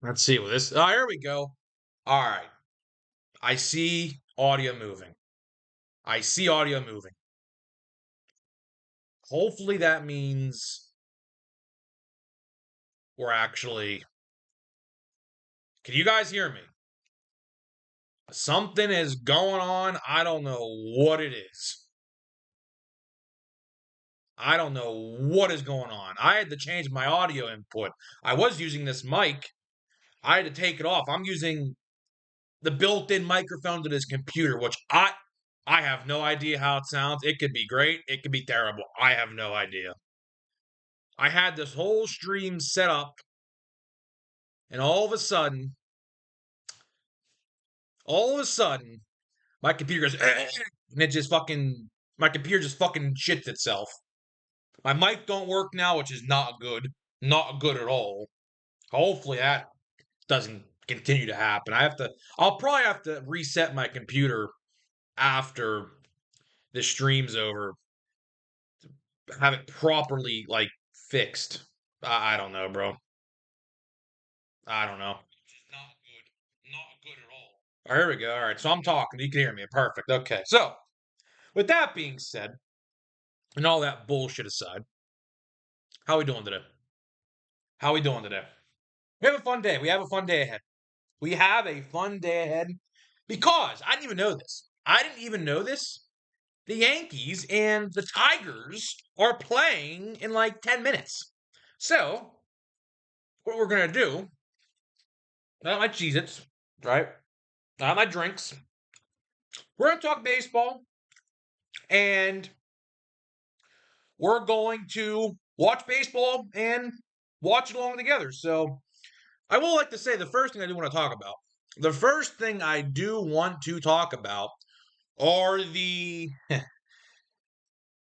Let's see with this. Oh, here we go. All right. I see audio moving. I see audio moving. Hopefully that means we're actually. Can you guys hear me? Something is going on. I don't know what it is. I don't know what is going on. I had to change my audio input. I was using this mic. I had to take it off. I'm using the built-in microphone to this computer, which I have no idea how it sounds. It could be great. It could be terrible. I have no idea. I had this whole stream set up, and all of a sudden, my computer goes, and it just fucking, my computer just fucking shits itself. My mic don't work now, which is not good. Not good at all. Hopefully that doesn't continue to happen. I'll probably have to reset my computer after this stream's over. Have it properly, like, fixed. I don't know, bro. I don't know. Not good. Not good at all. All right, here we go. All right, so I'm talking. You can hear me. Perfect. Okay. So, with that being said, and all that bullshit aside, how we doing today? How we doing today? We have a fun day. We have a fun day ahead. We have a fun day ahead because I didn't even know this. I didn't even know this. The Yankees and the Tigers are playing in like 10 minutes. So, what we're going to do, I got my Cheez Its, right? I got my drinks. We're going to talk baseball and we're going to watch baseball and watch it along together. So, I will like to say the first thing I do want to talk about. The first thing I do want to talk about are the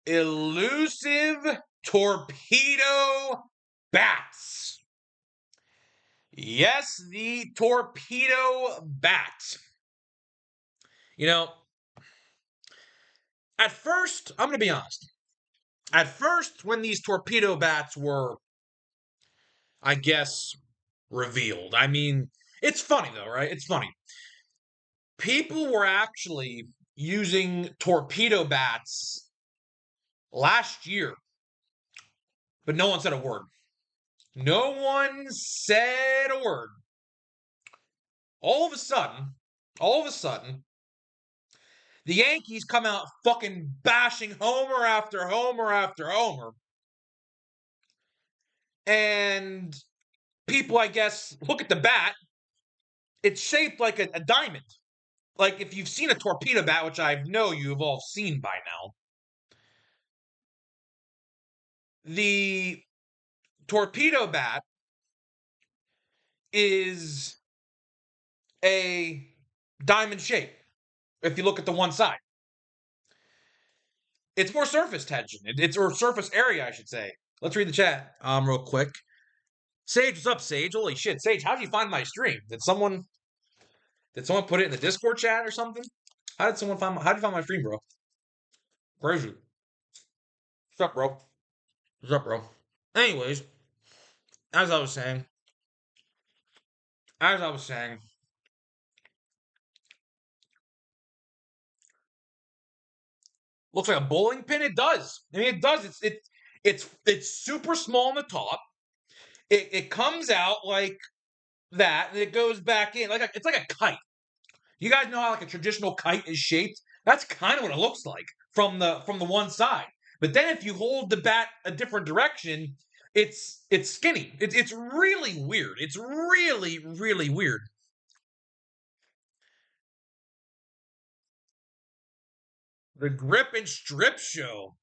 elusive torpedo bats. Yes, the torpedo bat. You know, at first, I'm going to be honest. At first, when these torpedo bats were, I guess, revealed, I mean, it's funny though, right? It's funny. People were actually using torpedo bats last year, but no one said a word. No one said a word. All of a sudden, the Yankees come out fucking bashing homer after homer after homer. And people, I guess, look at the bat. It's shaped like a diamond. Like if you've seen a torpedo bat, which I know you've all seen by now, the torpedo bat is a diamond shape. If you look at the one side, it's more surface tension. It's or surface area, I should say. Let's read the chat real quick. Sage, what's up, Sage? Holy shit, Sage! How did you find my stream? Did someone put it in the Discord chat or something? How did you find my stream, bro? Crazy. What's up, bro? What's up, bro? Anyways, as I was saying, as I was saying, looks like a bowling pin. It does. I mean, it does. It's super small on the top. It comes out like that, and it goes back in it's like a kite. You guys know how like a traditional kite is shaped? That's kind of what it looks like from the one side. But then if you hold the bat a different direction, it's skinny. It's really weird. It's really, really weird. The grip and strip show.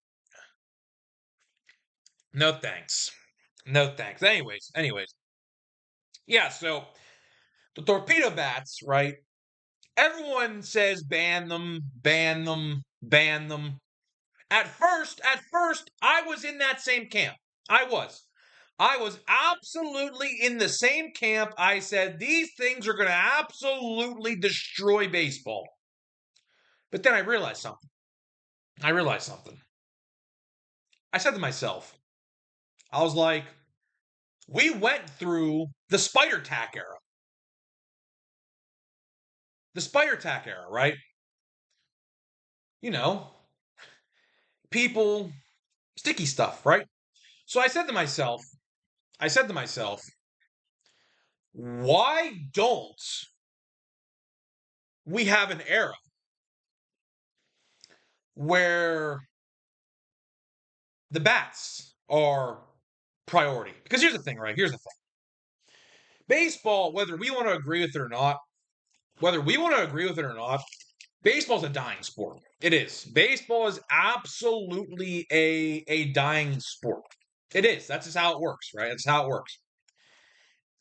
No thanks. No thanks. Anyways. Yeah, so the torpedo bats, right? Everyone says ban them, ban them, ban them. At first, I was in that same camp. I was. I was absolutely in the same camp. I said these things are going to absolutely destroy baseball. But then I realized something. I said to myself, I was like, We went through the spider tack era. The spider tack era, right? You know, people, sticky stuff, right? So I said to myself, why don't we have an era where the bats are priority? Because here's the thing, right? Here's the thing. Baseball, whether we want to agree with it or not, baseball's a dying sport. It is. Baseball is absolutely a dying sport. It is. That's just how it works, right? That's how it works.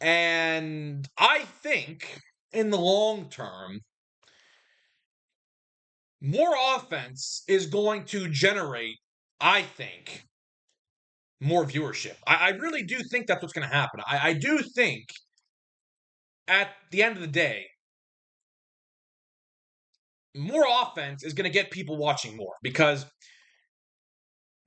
And I think in the long term, more offense is going to generate, I think, more viewership. I really do think that's what's going to happen. I do think at the end of the day, more offense is going to get people watching more because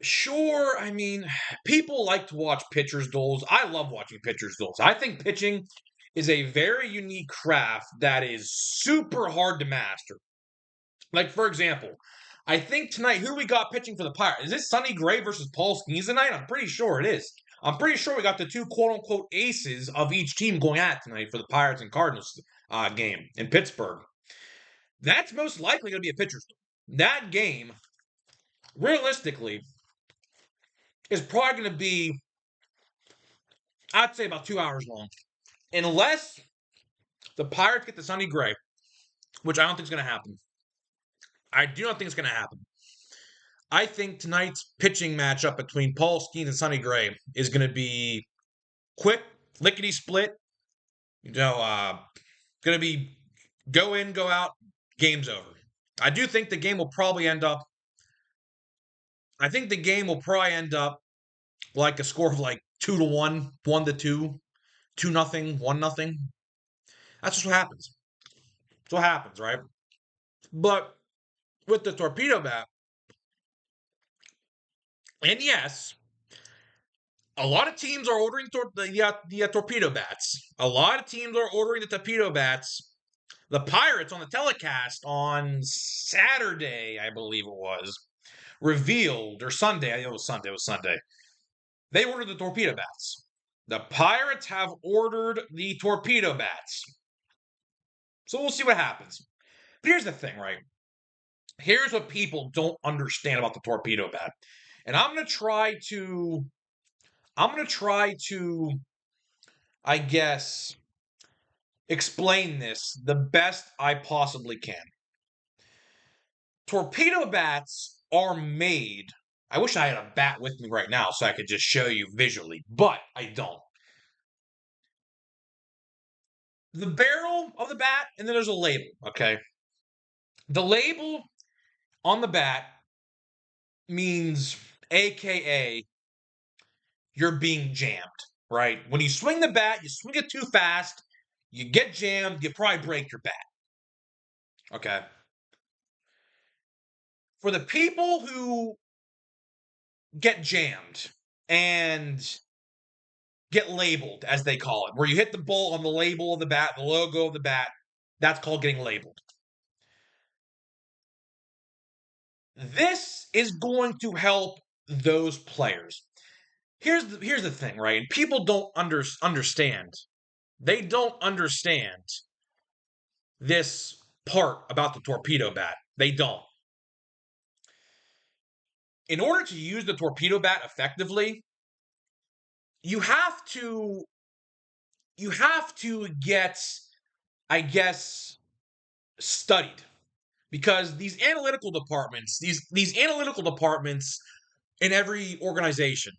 sure, I mean, people like to watch pitchers' duels. I love watching pitchers' duels. I think pitching is a very unique craft that is super hard to master. Like, for example, I think tonight, who we got pitching for the Pirates? Is it Sonny Gray versus Paul Skeens tonight? I'm pretty sure it is. I'm pretty sure we got the two quote unquote aces of each team going at tonight for the Pirates and Cardinals game in Pittsburgh. That's most likely going to be a pitcher's duel. That game, realistically, is probably going to be, I'd say, about 2 hours long. Unless the Pirates get the Sonny Gray, which I don't think is going to happen. I do not think it's going to happen. I think tonight's pitching matchup between Paul Skeens and Sonny Gray is going to be quick, lickety split. Going to be go in, go out, game's over. I do think the game will probably end up. I think the game will probably end up like a score of like 2-1, 1-2, 2-0, 1-0. That's just what happens. That's what happens, right? But with the torpedo bat, and yes, a lot of teams are ordering the torpedo bats. A lot of teams are ordering the torpedo bats. The Pirates on the telecast on Saturday, I believe it was, revealed, or Sunday, I think it was Sunday. They ordered the torpedo bats. The Pirates have ordered the torpedo bats. So we'll see what happens. But here's the thing, right? Here's what people don't understand about the torpedo bat. And I'm going to try to, I guess, explain this the best I possibly can. Torpedo bats are made. I wish I had a bat with me right now so I could just show you visually, but I don't. The barrel of the bat, and then there's a label, okay? The label on the bat means AKA you're being jammed, right? When you swing the bat, you swing it too fast, you get jammed, you probably break your bat. Okay. For the people who get jammed and get labeled, as they call it, where you hit the ball on the label of the bat, the logo of the bat, that's called getting labeled. This is going to help those players. Here's the thing, right? People don't understand. They don't understand this part about the torpedo bat. They don't. In order to use the torpedo bat effectively, you have to get, I guess, studied. Because these analytical departments in every organization,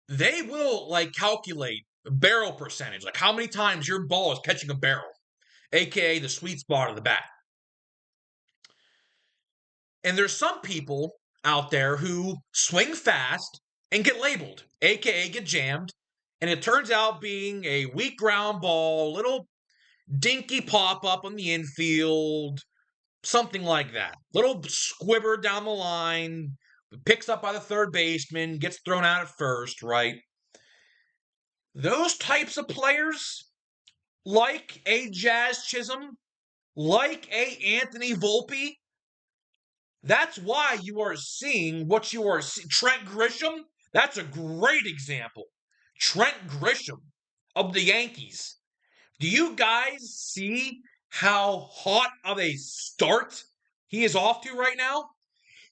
they will like calculate barrel percentage, like how many times your ball is catching a barrel, aka the sweet spot of the bat. And there's some people out there who swing fast and get labeled, aka get jammed, and it turns out being a weak ground ball, little dinky pop up on the infield, something like that. Little squibber down the line, picks up by the third baseman, gets thrown out at first, right? Those types of players, like a Jazz Chisholm, like a Anthony Volpe, that's why you are seeing what you are seeing. Trent Grisham, that's a great example. Trent Grisham of the Yankees. Do you guys see how hot of a start he is off to right now?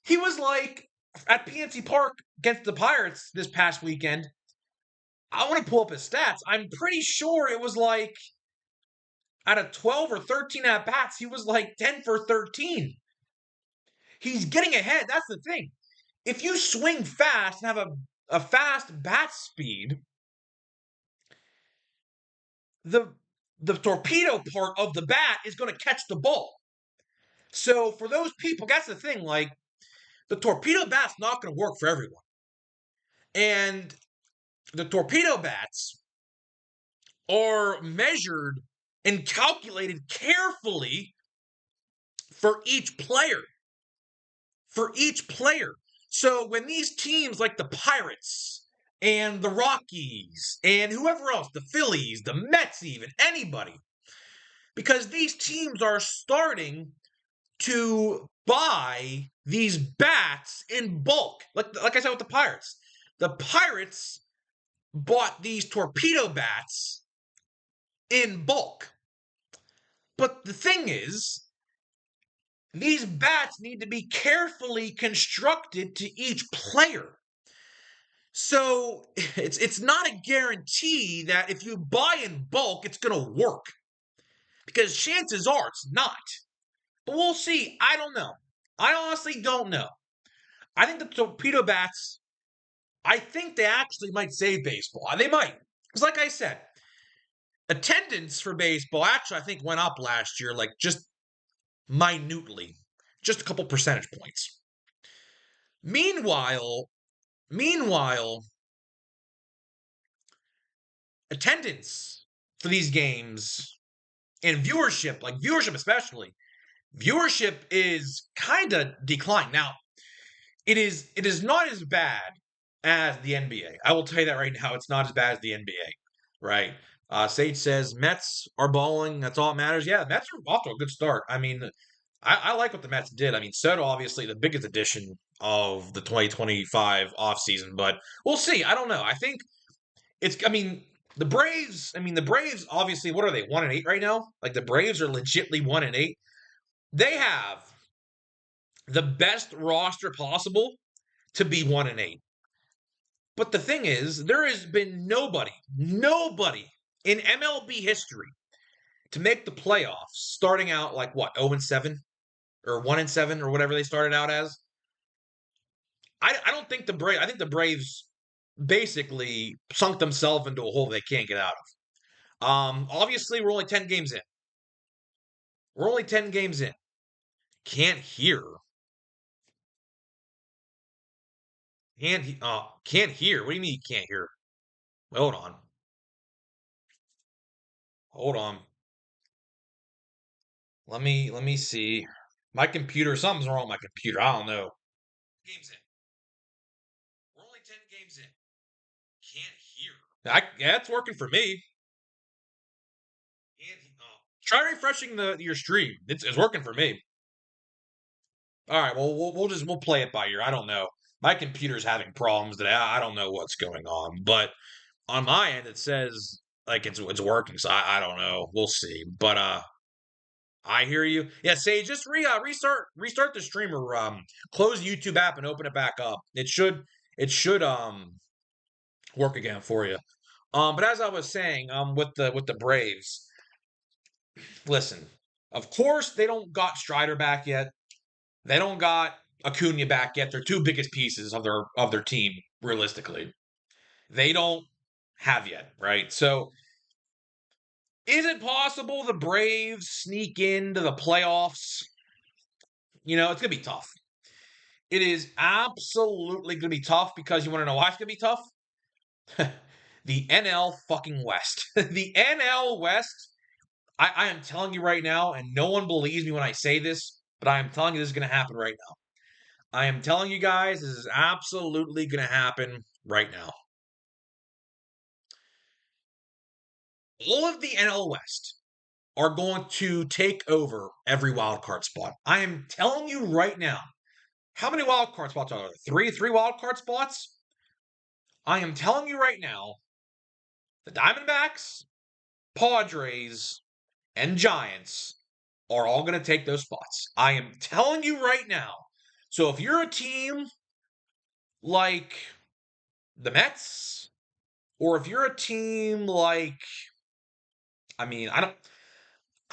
He was like at PNC Park against the Pirates this past weekend. I want to pull up his stats. I'm pretty sure it was like out of 12 or 13 at bats, he was like 10 for 13. He's getting ahead. That's the thing. If you swing fast and have a fast bat speed, the torpedo part of the bat is going to catch the ball. So for those people, that's the thing. Like the torpedo bat's not going to work for everyone. And the torpedo bats are measured and calculated carefully for each player. For each player. So when these teams like the Pirates and the Rockies and whoever else, the Phillies, the Mets, even anybody, because these teams are starting to buy these bats in bulk. Like I said with the Pirates. The Pirates bought these torpedo bats in bulk. But the thing is, these bats need to be carefully constructed to each player. So it's not a guarantee that if you buy in bulk, it's going to work. Because chances are it's not. But we'll see. I don't know. I honestly don't know. I think the torpedo bats, I think they actually might save baseball. They might. Because like I said, attendance for baseball actually I think went up last year, like just minutely. Just a couple percentage points. Meanwhile, attendance for these games and viewership, like viewership especially, viewership is kind of declined. Now, it is not as bad as the NBA. I will tell you that right now. It's not as bad as the NBA, right? Sage says Mets are balling. That's all that matters. Yeah, Mets are off to a good start. I mean, I like what the Mets did. I mean, Soto obviously the biggest addition of the 2025 offseason, but we'll see. I don't know. I think it's. I mean, the Braves. I mean, the Braves obviously. What are they? 1-8 right now. Like the Braves are legitly 1-8. They have the best roster possible to be 1-8. But the thing is, there has been nobody in MLB history to make the playoffs starting out like what, 0-7 or 1-7 or whatever they started out as. I don't think the Braves, I think the Braves basically sunk themselves into a hole they can't get out of. Obviously, we're only 10 games in. We're only 10 games in. Can't hear. Can't hear. What do you mean you can't hear? Hold on. Hold on. Let me see. My computer, something's wrong with my computer. I don't know. Games in. We're only 10 games in. Can't hear. Yeah, it's working for me. Try refreshing your stream. It's working for me. All right, well we'll play it by ear. I don't know. My computer's having problems today. I don't know what's going on, but on my end it says like it's working. So I don't know. We'll see. But I hear you. Yeah, say just restart the streamer. Close YouTube app and open it back up. It should work again for you. But as I was saying, with the Braves, listen. Of course, they don't got Strider back yet. They don't got Acuna back yet. They're two biggest pieces of their team, realistically. They don't have yet, right? So, is it possible the Braves sneak into the playoffs? It's gonna be tough. It is absolutely gonna be tough because you want to know why it's gonna be tough? The NL fucking West. The NL West. I am telling you right now, and no one believes me when I say this, but I am telling you this is going to happen right now. I am telling you guys this is absolutely going to happen right now. all of the NL West are going to take over every wild card spot. I am telling you right now. How many wild card spots are there? Three wild card spots? I am telling you right now, the Diamondbacks, Padres, and Giants are all going to take those spots. I am telling you right now. So if you're a team like the Mets, or if you're a team like, I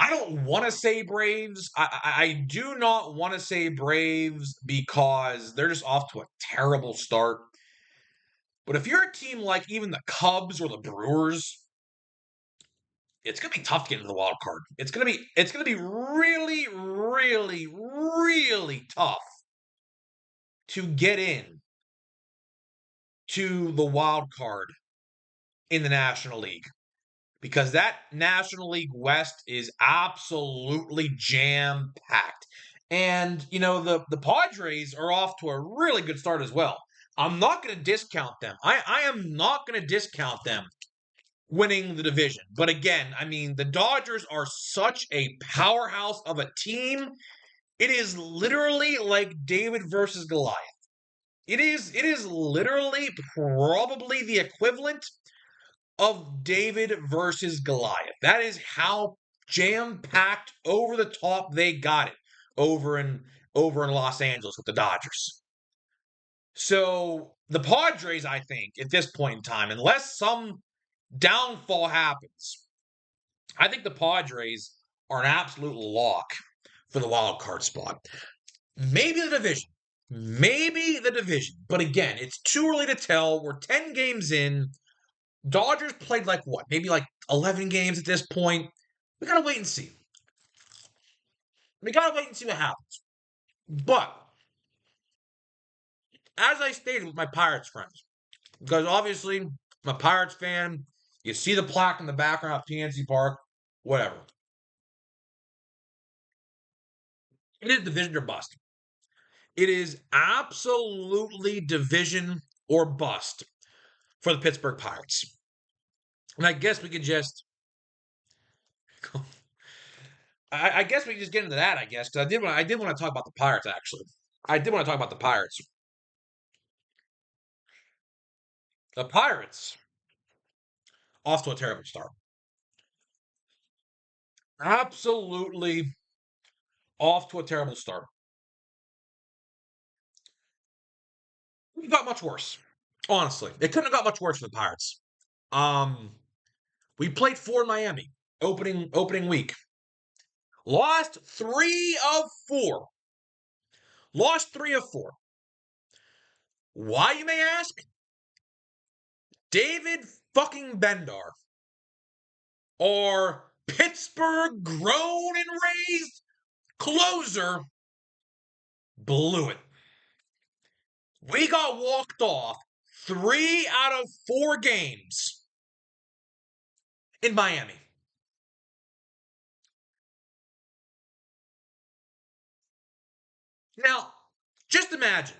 don't want to say Braves. I do not want to say Braves because they're just off to a terrible start. But if you're a team like even the Cubs or the Brewers, it's gonna be tough to get into the wild card. It's gonna be really, really, really tough to get in to the wild card in the National League. Because that National League West is absolutely jam-packed. And, the Padres are off to a really good start as well. I'm not going to discount them. I am not going to discount them winning the division. But again, the Dodgers are such a powerhouse of a team. It is literally like David versus Goliath. It is literally probably the equivalent of David versus Goliath. That is how jam-packed over the top they got it over in Los Angeles with the Dodgers. So the Padres, I think, at this point in time, unless some downfall happens, I think the Padres are an absolute lock for the wild card spot. Maybe the division. Maybe the division. But again, it's too early to tell. We're 10 games in. Dodgers played like what? Maybe like 11 games at this point. We gotta wait and see. We gotta wait and see what happens. But as I stated with my Pirates friends, because obviously I'm a Pirates fan, you see the plaque in the background of PNC Park, whatever. It is division or bust. It is absolutely division or bust for the Pittsburgh Pirates. And I guess we could just I guess we can just get into that, I guess, because I did want to talk about the Pirates, actually. I did want to talk about the Pirates. The Pirates, off to a terrible start. Absolutely off to a terrible start. It got much worse. Honestly. It couldn't have got much worse for the Pirates. We played 4 in Miami opening week. Lost 3 of 4. Lost 3 of 4. Why, you may ask? David fucking Bednar, our Pittsburgh grown and raised closer, blew it. We got walked off 3 out of 4 games in Miami. Now, just imagine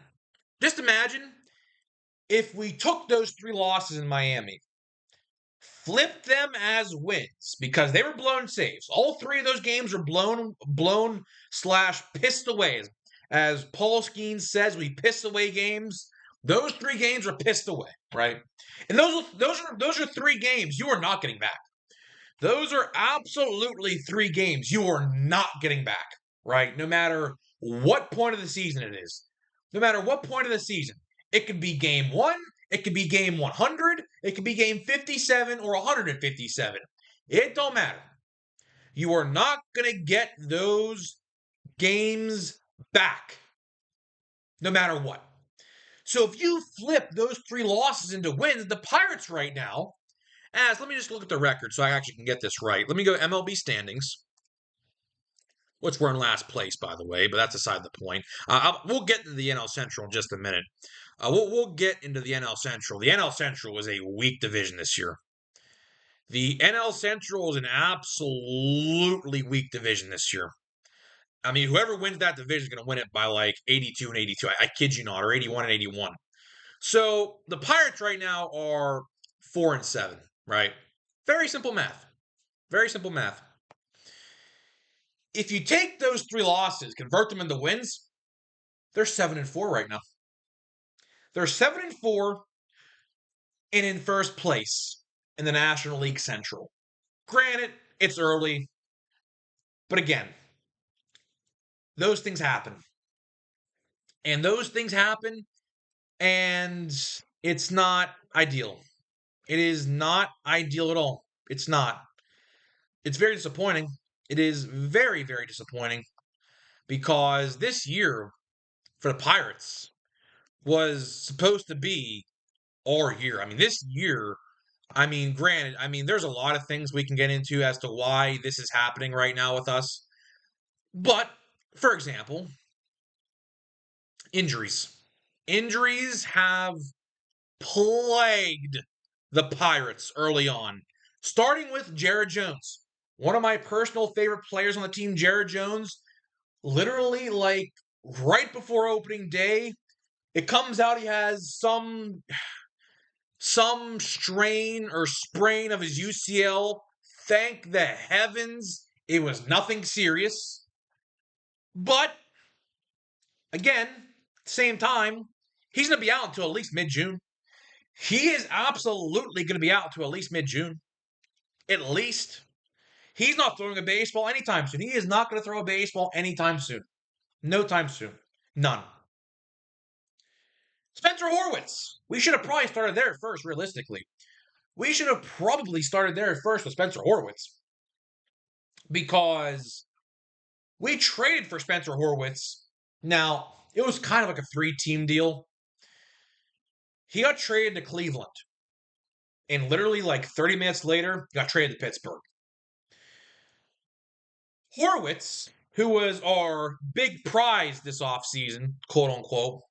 if we took those 3 losses in Miami, flipped them as wins because they were blown saves. All 3 of those games were blown / pissed away. As Paul Skeens says, we piss away games. Those 3 games were pissed away, right? And those are 3 games you are not getting back. Those are absolutely 3 games you are not getting back, right? No matter what point of the season it is. No matter what point of the season. It could be game 1, it could be game 100, it could be game 57 or 157. It don't matter. You are not going to get those games back, no matter what. So if you flip those 3 losses into wins, the Pirates right now, let me just look at the record so I actually can get this right. Let me go MLB standings, which we're in last place, by the way, but that's aside the point. We'll get to the NL Central in just a minute. We'll get into the NL Central. The NL Central is a weak division this year. The NL Central is an absolutely weak division this year. Whoever wins that division is going to win it by like 82 and 82. I kid you not, or 81 and 81. So the Pirates right now are 4 and 7, right? Very simple math. Very simple math. If you take those 3 losses, convert them into wins, they're 7-4 right now. They're 7-4 and in first place in the National League Central. Granted, it's early, but again, those things happen. And those things happen, and it's not ideal. It is not ideal at all. It's not. It's very disappointing. It is very, very disappointing because this year for the Pirates was supposed to be our year. I mean, this year, granted, there's a lot of things we can get into as to why this is happening right now with us. But, for example, injuries. Injuries have plagued the Pirates early on, starting with Jared Jones. One of my personal favorite players on the team, Jared Jones, literally right before opening day, it comes out he has some strain or sprain of his UCL. Thank the heavens it was nothing serious. But again, same time, he's going to be out until at least mid-June. He is absolutely going to be out until at least mid-June. At least. He's not throwing a baseball anytime soon. He is not going to throw a baseball anytime soon. No time soon. None. Spencer Horwitz. We should have probably started there first, realistically. We should have probably started there first with Spencer Horwitz. Because we traded for Spencer Horwitz. Now, it was kind of like a 3-team deal. He got traded to Cleveland. And literally 30 minutes later, got traded to Pittsburgh. Horwitz, who was our big prize this offseason, quote unquote.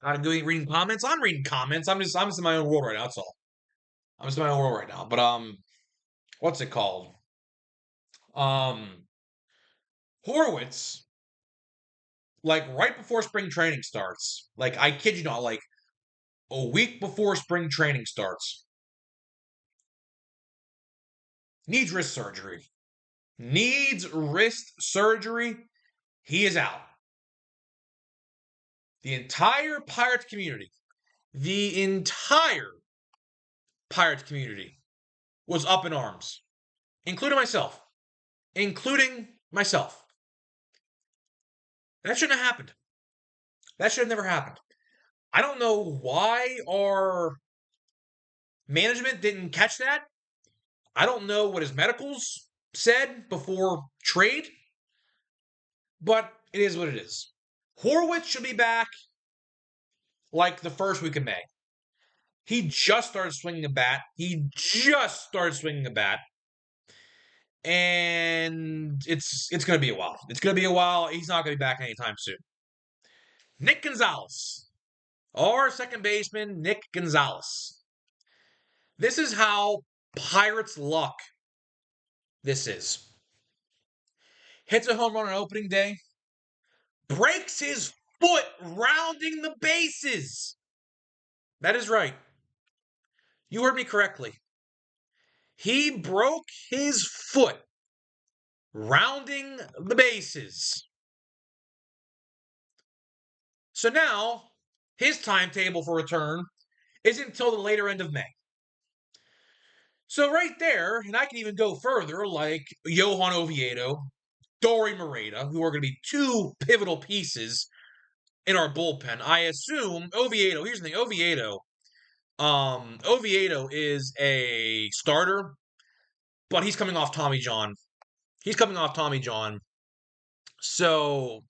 I'm doing reading comments. I'm reading comments. I'm just in my own world right now. That's all. I'm just in my own world right now. But what's it called? Horwitz, right before spring training starts, I kid you not, a week before spring training starts, needs wrist surgery. He is out. The entire Pirates community was up in arms, including myself. That shouldn't have happened. That should have never happened. I don't know why our management didn't catch that. I don't know what his medicals said before trade, but it is what it is. Horwitz should be back the first week of May. He just started swinging a bat. And it's going to be a while. He's not going to be back anytime soon. Nick Gonzalez. Our second baseman, Nick Gonzalez. This is how Pirates luck this is. Hits a home run on opening day. Breaks his foot rounding the bases. That is right. You heard me correctly. He broke his foot rounding the bases. So now, his timetable for return isn't until the later end of May. So right there, and I can even go further, like Johan Oviedo, Dory Moreta, who are going to be 2 pivotal pieces in our bullpen. I assume Oviedo, here's the thing, Oviedo is a starter, but he's coming off Tommy John. So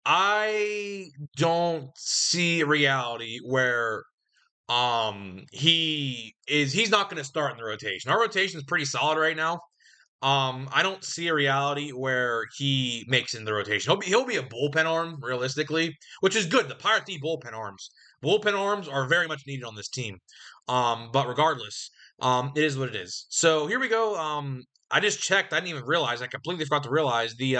I don't see a reality where he's not going to start in the rotation. Our rotation is pretty solid right now. I don't see a reality where he makes it in the rotation. He'll be a bullpen arm, realistically, which is good. The Pirates need bullpen arms. Bullpen arms are very much needed on this team. But regardless, It is what it is. So here we go. I just checked. I didn't even realize. I completely forgot to realize the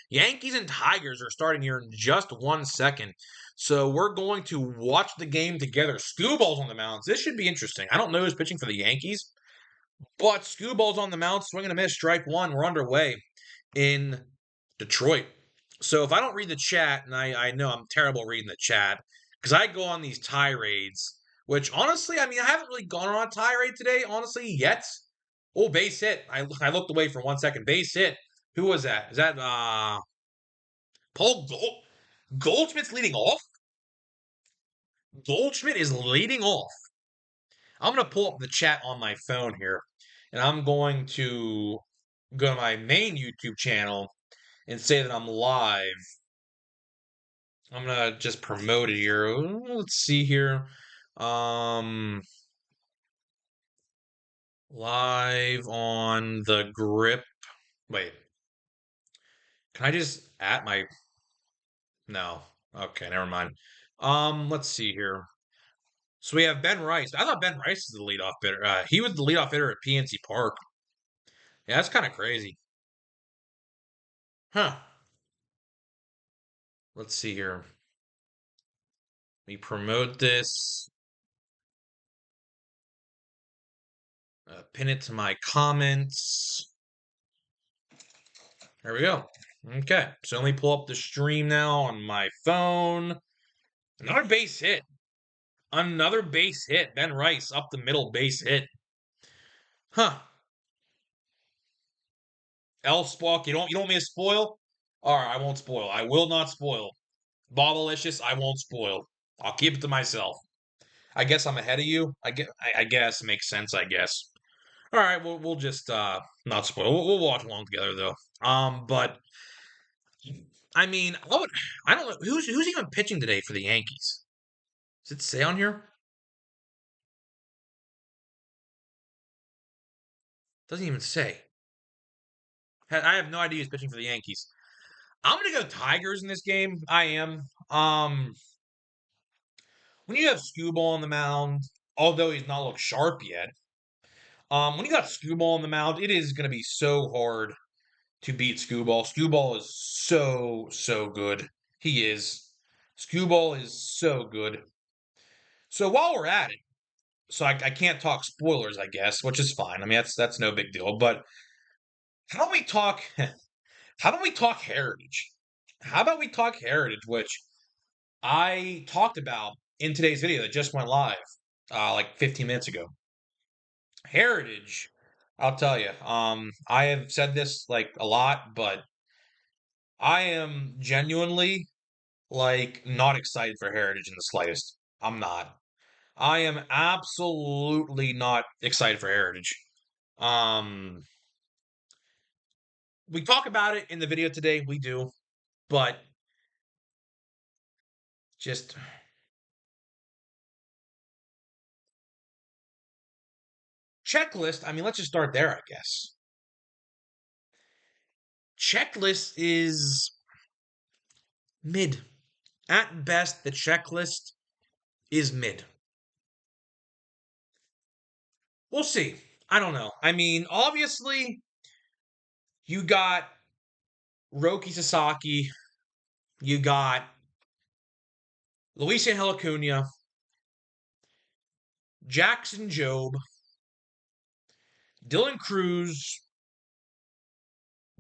Yankees and Tigers are starting here in just 1 second. So we're going to watch the game together. Screwball's on the mounds. This should be interesting. I don't know who's pitching for the Yankees, but Screwball's on the mound, swing and a miss, strike one. We're underway in Detroit. So if I don't read the chat, and I know I'm terrible reading the chat, because I go on these tirades, which honestly, I mean, I haven't really gone on a tirade today, honestly, yet. Oh, base hit. I looked away for 1 second. Base hit. Who was that? Is that Paul Goldschmidt's leading off? Goldschmidt is leading off. I'm going to pull up the chat on my phone here, and I'm going to go to my main YouTube channel and say that I'm live. I'm going to just promote it here. Let's see here. Live on the grip. Wait. Can I just at my No. Okay, never mind. Let's see here. So we have Ben Rice. I thought Ben Rice was the leadoff hitter. He was the leadoff hitter at PNC Park. Yeah, that's kind of crazy. Huh. Let's see here. We promote this. Pin it to my comments. There we go. Okay, so let me pull up the stream now on my phone. Another base hit. Another base hit. Ben Rice up the middle base hit. Huh. L-Spark, you don't want me to spoil? Alright, I won't spoil. I will not spoil. Bobblicious, I won't spoil. I'll keep it to myself. I guess I'm ahead of you. I guess makes sense, I guess. Alright, we'll just not spoil. We'll watch along together though. But I mean, I don't know who's even pitching today for the Yankees. Does it say on here? Doesn't even say. I have no idea who's pitching for the Yankees. I'm gonna go Tigers in this game. I am. When you have Skubal on the mound, although he's not looked sharp yet, when you got Skubal on the mound, it is gonna be so hard to beat Skubal. Skubal is so good. He is. Skubal is so good. So while we're at it, so I can't talk spoilers, I guess, which is fine. I mean, that's no big deal. But how don't we talk? How don't we talk Heritage? How about we talk Heritage, which I talked about in today's video that just went live, like 15 minutes ago. Heritage, I'll tell you. I have said this like a lot, but I am genuinely like not excited for Heritage in the slightest. I'm not. I am absolutely not excited for Heritage. We talk about it in the video today, we do, but just checklist. I mean, let's just start there, I guess. Checklist is mid. At best, the checklist is mid. We'll see. I don't know. I mean, obviously, you got Roki Sasaki, you got Luis Angel Acuna, Jackson Jobe, Dylan Cruz,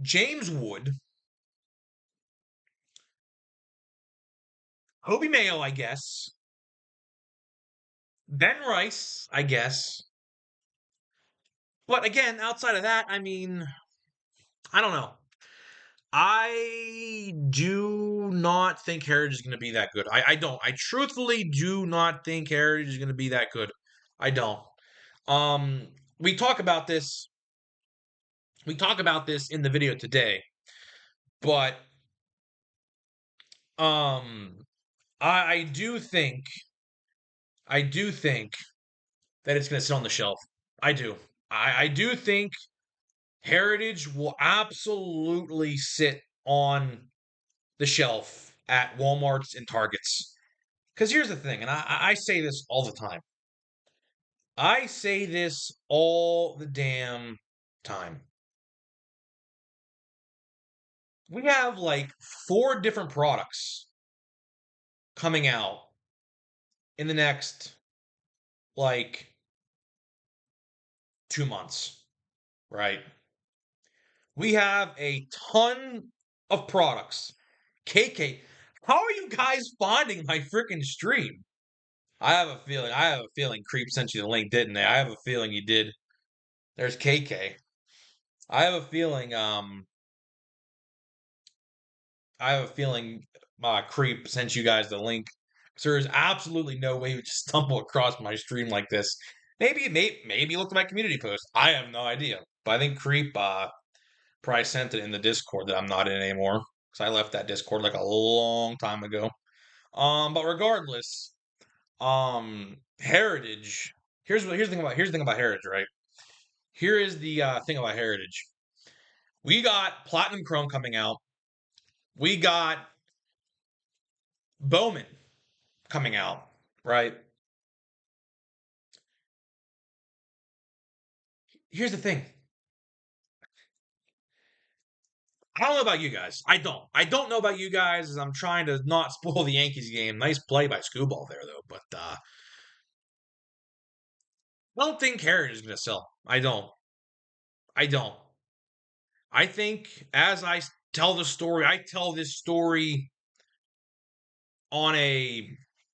James Wood, Hobie Mayo, I guess, Ben Rice, I guess. But again, outside of that, I mean, I don't know. I do not think Heritage is going to be that good. I don't. I truthfully do not think Heritage is going to be that good. I don't. We talk about this. We talk about this in the video today, but I do think that it's going to sit on the shelf. I do. I do think Heritage will absolutely sit on the shelf at Walmarts and Targets. Because here's the thing, and I say this all the time. I say this all the damn time. We have like 4 different products coming out in the next like 2 months, right? We have a ton of products. KK, how are you guys finding my freaking stream? I have a feeling Creep sent you the link, didn't they? I have a feeling you did. There's KK. I have a feeling I have a feeling Creep sent you guys the link. So there's absolutely no way you would just stumble across my stream like this. Maybe look at my community post. I have no idea. But I think Creep probably sent it in the Discord that I'm not in anymore. Because I left that Discord like a long time ago. But regardless, Heritage. Here's the thing about Heritage, right? Here is the thing about Heritage. We got Platinum Chrome coming out. We got Bowman coming out, right? Here's the thing. I don't know about you guys. I don't. I don't know about you guys as I'm trying to not spoil the Yankees game. Nice play by Scooball there, though. But I don't think Heritage is going to sell. I don't. I don't. I think as I tell the story, I tell this story on a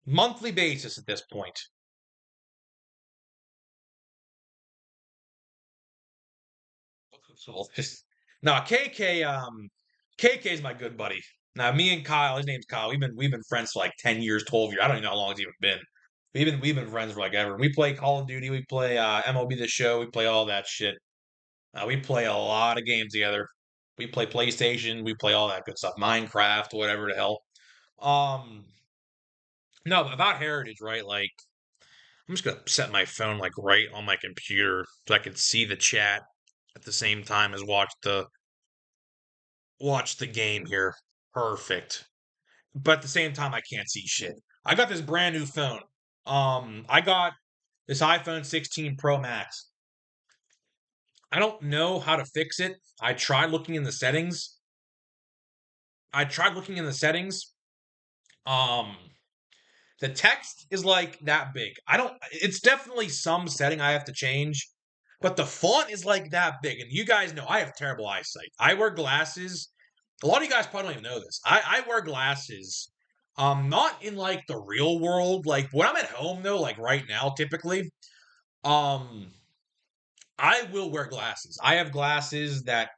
monthly basis at this point. So just no KK is my good buddy. Now me and Kyle, his name's Kyle. We've been friends for like 10 years, 12 years. I don't even know how long it's even been. We've been friends for like ever. We play Call of Duty, we play MLB The Show, we play all that shit. We play a lot of games together. We play PlayStation, we play all that good stuff. Minecraft, whatever the hell. Um no, about Heritage, right? Like I'm just gonna set my phone like right on my computer so I can see the chat at the same time as watch the game here. Perfect. But at the same time, I can't see shit. I got this brand new phone. I got this iPhone 16 Pro Max. I don't know how to fix it. I tried looking in the settings. I tried looking in the settings. Um, the text is like that big. I don't. It's definitely some setting I have to change, but the font is like that big. And you guys know I have terrible eyesight. I wear glasses. A lot of you guys probably don't even know this. I wear glasses. Not in like the real world. Like when I'm at home though, like right now, typically, um, I will wear glasses. I have glasses that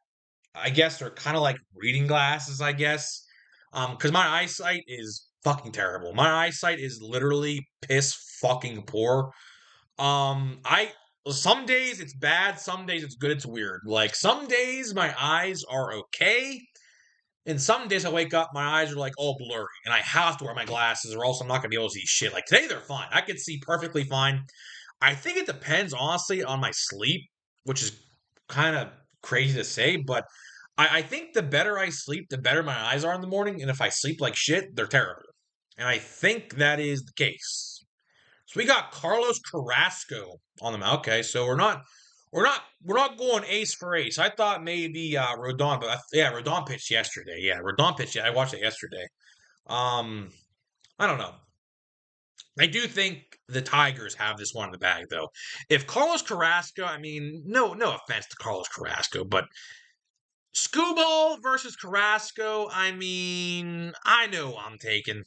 I guess are kind of like reading glasses, I guess. Because my eyesight is fucking terrible. My eyesight is literally piss fucking poor. I some days it's bad, some days it's good, it's weird. Like some days my eyes are okay, and some days I wake up, my eyes are like all blurry, and I have to wear my glasses, or else I'm not gonna be able to see shit. Like today, they're fine. I can see perfectly fine. I think it depends, honestly, on my sleep, which is kind of crazy to say, but I think the better I sleep, the better my eyes are in the morning. And if I sleep like shit, they're terrible. And I think that is the case. So we got Carlos Carrasco on them. Okay, so we're not going ace for ace. I thought maybe Rodon, but yeah, Rodon pitched yesterday. Yeah, Rodon pitched. Yeah, I watched it yesterday. Um, I don't know. I do think the Tigers have this one in the bag, though. If Carlos Carrasco, I mean, no offense to Carlos Carrasco, but Scuball versus Carrasco, I mean, I know who I'm taking.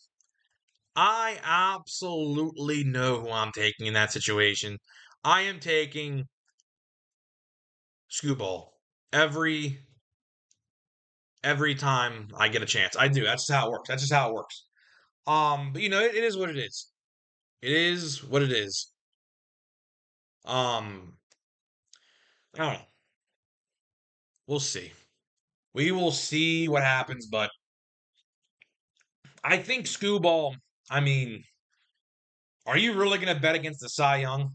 I absolutely know who I'm taking in that situation. I am taking Scuball every time I get a chance. I do. That's just how it works. That's just how it works. But it is what it is. It is what it is. Um, I don't know. We'll see. We will see what happens, but I think Scuball, I mean, are you really going to bet against the Cy Young?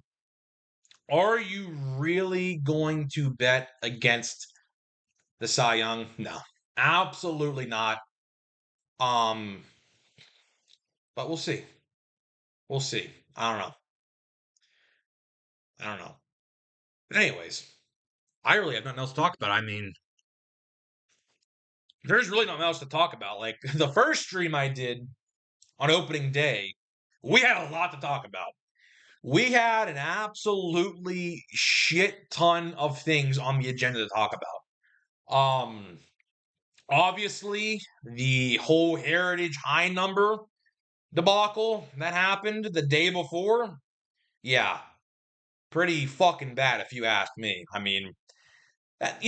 Are you really going to bet against the Cy Young? No, absolutely not. Um, but we'll see. We'll see. I don't know. I don't know. Anyways, I really have nothing else to talk about. I mean, there's really nothing else to talk about. Like the first stream I did on opening day, we had a lot to talk about. We had an absolutely shit ton of things on the agenda to talk about. Obviously, the whole Heritage high number debacle that happened the day before. Yeah, pretty fucking bad if you ask me. I mean, that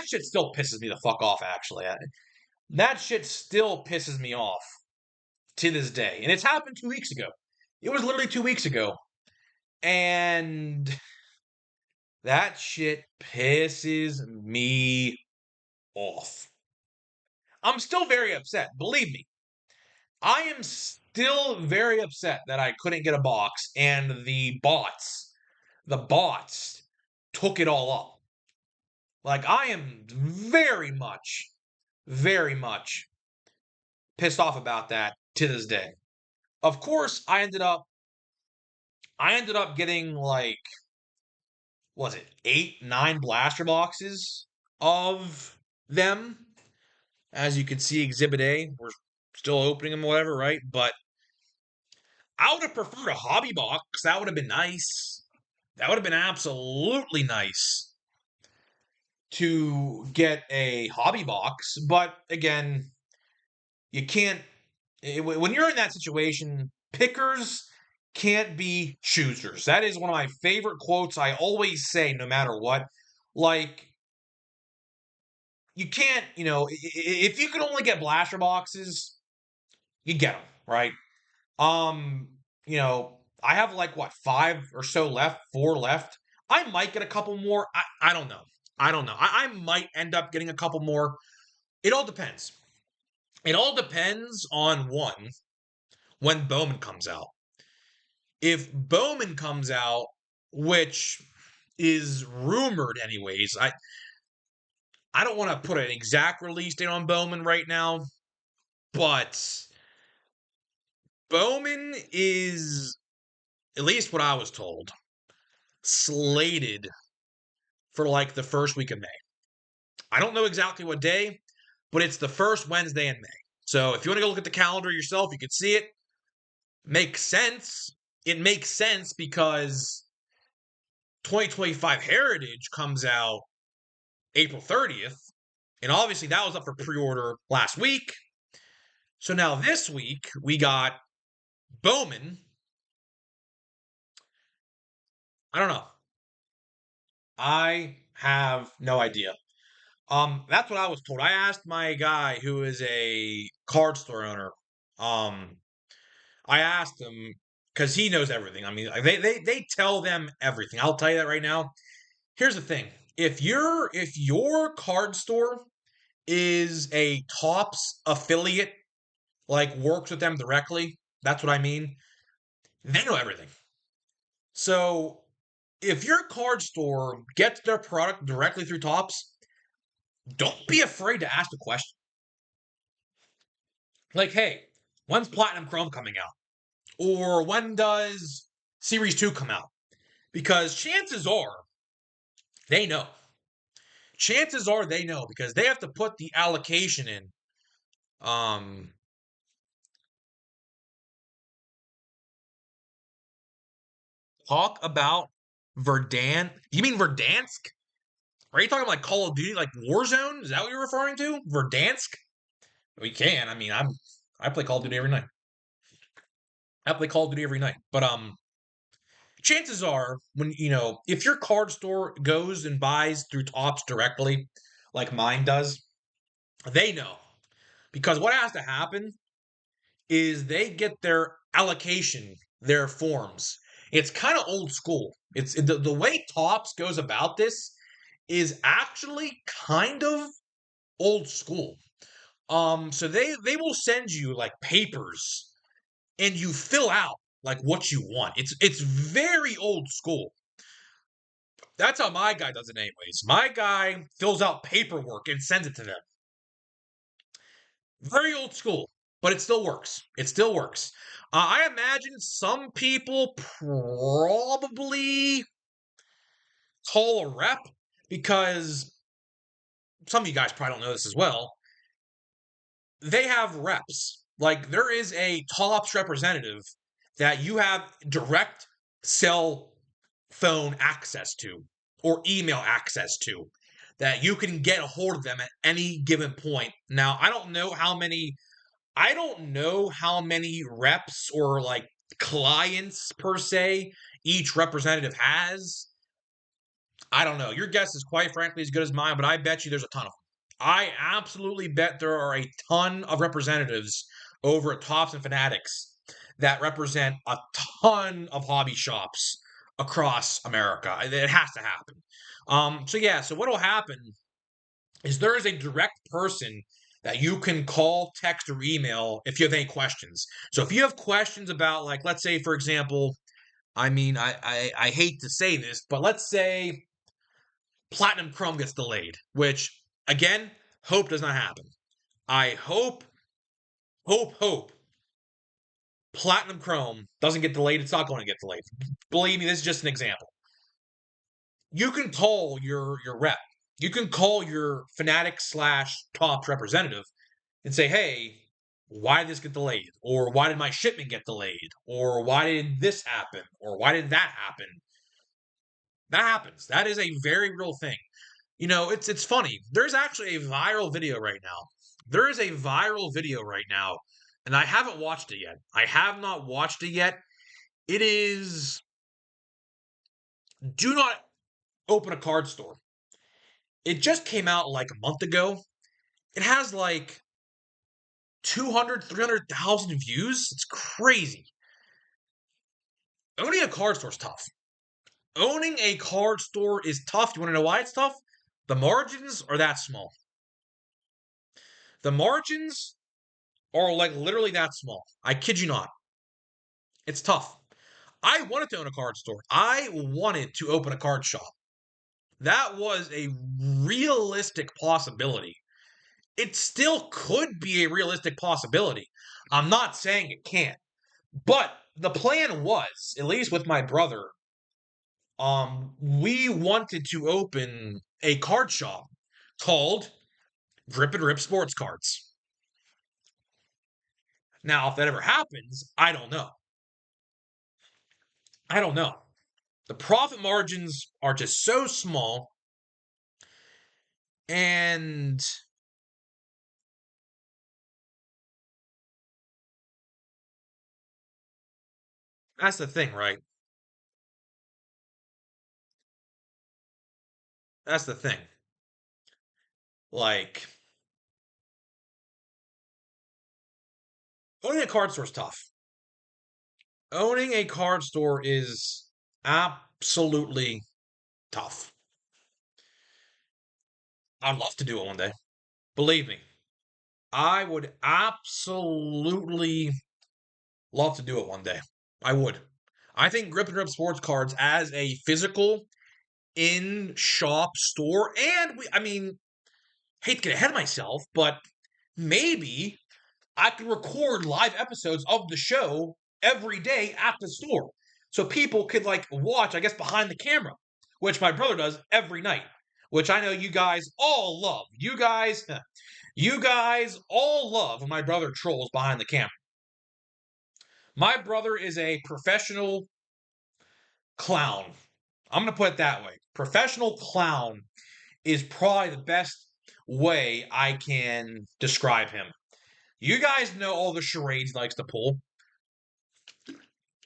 shit still pisses me the fuck off, actually. That shit still pisses me off to this day. And it's happened 2 weeks ago. It was literally 2 weeks ago. And that shit pisses me off. I'm still very upset. Believe me. I am still very upset that I couldn't get a box and the bots took it all up. Like, I am very much pissed off about that to this day. Of course, I ended up getting like, was it 8, 9 blaster boxes of them. As you can see, Exhibit A, we're still opening them, whatever, right? But I would have preferred a hobby box. That would have been nice. That would have been absolutely nice to get a hobby box. But again, you can't. When you're in that situation, pickers can't be choosers. That is one of my favorite quotes I always say, no matter what. Like, you can't, if you can only get blaster boxes, you get them, right? Um, I have like what, 5 or so left, 4 left. I might get a couple more. I don't know. I don't know. I might end up getting a couple more. It all depends. It all depends on when Bowman comes out. If Bowman comes out, which is rumored anyways, I don't want to put an exact release date on Bowman right now, but Bowman is, at least what I was told, slated for like the first week of May. I don't know exactly what day, but it's the first Wednesday in May. So if you want to go look at the calendar yourself, you can see it. Makes sense. It makes sense because 2025 Heritage comes out April 30th. And obviously that was up for pre-order last week. So now this week we got Bowman. I don't know. I have no idea. That's what I was told. I asked my guy who is a card store owner. I asked him because he knows everything. I mean, they tell them everything. I'll tell you that right now. Here's the thing: if your card store is a Topps affiliate, like works with them directly, that's what I mean. They know everything. So if your card store gets their product directly through Topps, don't be afraid to ask the question. Like, hey, when's Platinum Chrome coming out? Or when does Series 2 come out? Because chances are they know. Chances are they know because they have to put the allocation in. Talk about Verdan. You mean Verdansk? Are you talking like Call of Duty, like Warzone? Is that what you're referring to? Verdansk? We can. I mean, I play Call of Duty every night. I play Call of Duty every night. But chances are when if your card store goes and buys through Topps directly, like mine does, they know. Because what has to happen is they get their allocation, their forms. It's kind of old school. It's the way Topps goes about this is actually kind of old school. So they will send you like papers and you fill out like what you want. It's very old school. That's how my guy does it anyways. My guy fills out paperwork and sends it to them. Very old school, but it still works. It still works. I imagine some people probably call a rep because some of you guys probably don't know this as well. They have reps. Like there is a Tops representative that you have direct cell phone access to or email access to that you can get a hold of them at any given point. Now, I don't know how many reps or like clients per se each representative has. I don't know. Your guess is quite frankly as good as mine, but I bet you there's a ton of them. I absolutely bet there are a ton of representatives over at Tops and Fanatics that represent a ton of hobby shops across America. It has to happen. So what will happen is there is a direct person that you can call, text, or email if you have any questions. So if you have questions about, like, let's say, for example, I hate to say this, but let's say Platinum Chrome gets delayed, which, again, hope does not happen. I hope Platinum Chrome doesn't get delayed. It's not going to get delayed. Believe me, this is just an example. You can call your rep. You can call your Fanatic/Tops representative and say, hey, why did this get delayed? Or why did my shipment get delayed? Or why did this happen? Or why did that happen? That happens. That is a very real thing. You know, it's funny. There's actually a viral video right now. There is a viral video right now, and I haven't watched it yet. I have not watched it yet. It is do not open a card store. It just came out like a month ago. It has like 200, 300,000 views. It's crazy. Owning a card store is tough. Owning a card store is tough. You want to know why it's tough? The margins are that small. The margins are like literally that small. I kid you not. It's tough. I wanted to own a card store. I wanted to open a card shop. That was a realistic possibility. It still could be a realistic possibility. I'm not saying it can't. But the plan was, at least with my brother, we wanted to open a card shop called Grip and Rip Sports Cards. Now, if that ever happens, I don't know. I don't know. The profit margins are just so small, and that's the thing, right? That's the thing. Like, owning a card store is tough. Owning a card store is absolutely tough. I'd love to do it one day. Believe me, I would absolutely love to do it one day. I would. I think Grip and Rip Sports Cards as a physical in shop store, and hate to get ahead of myself, but maybe I could record live episodes of the show every day at the store. So people could like watch, I guess, behind the camera, which my brother does every night, which I know you guys all love. You guys all love when my brother trolls behind the camera. My brother is a professional clown. I'm going to put it that way. Professional clown is probably the best way I can describe him. You guys know all the charades he likes to pull.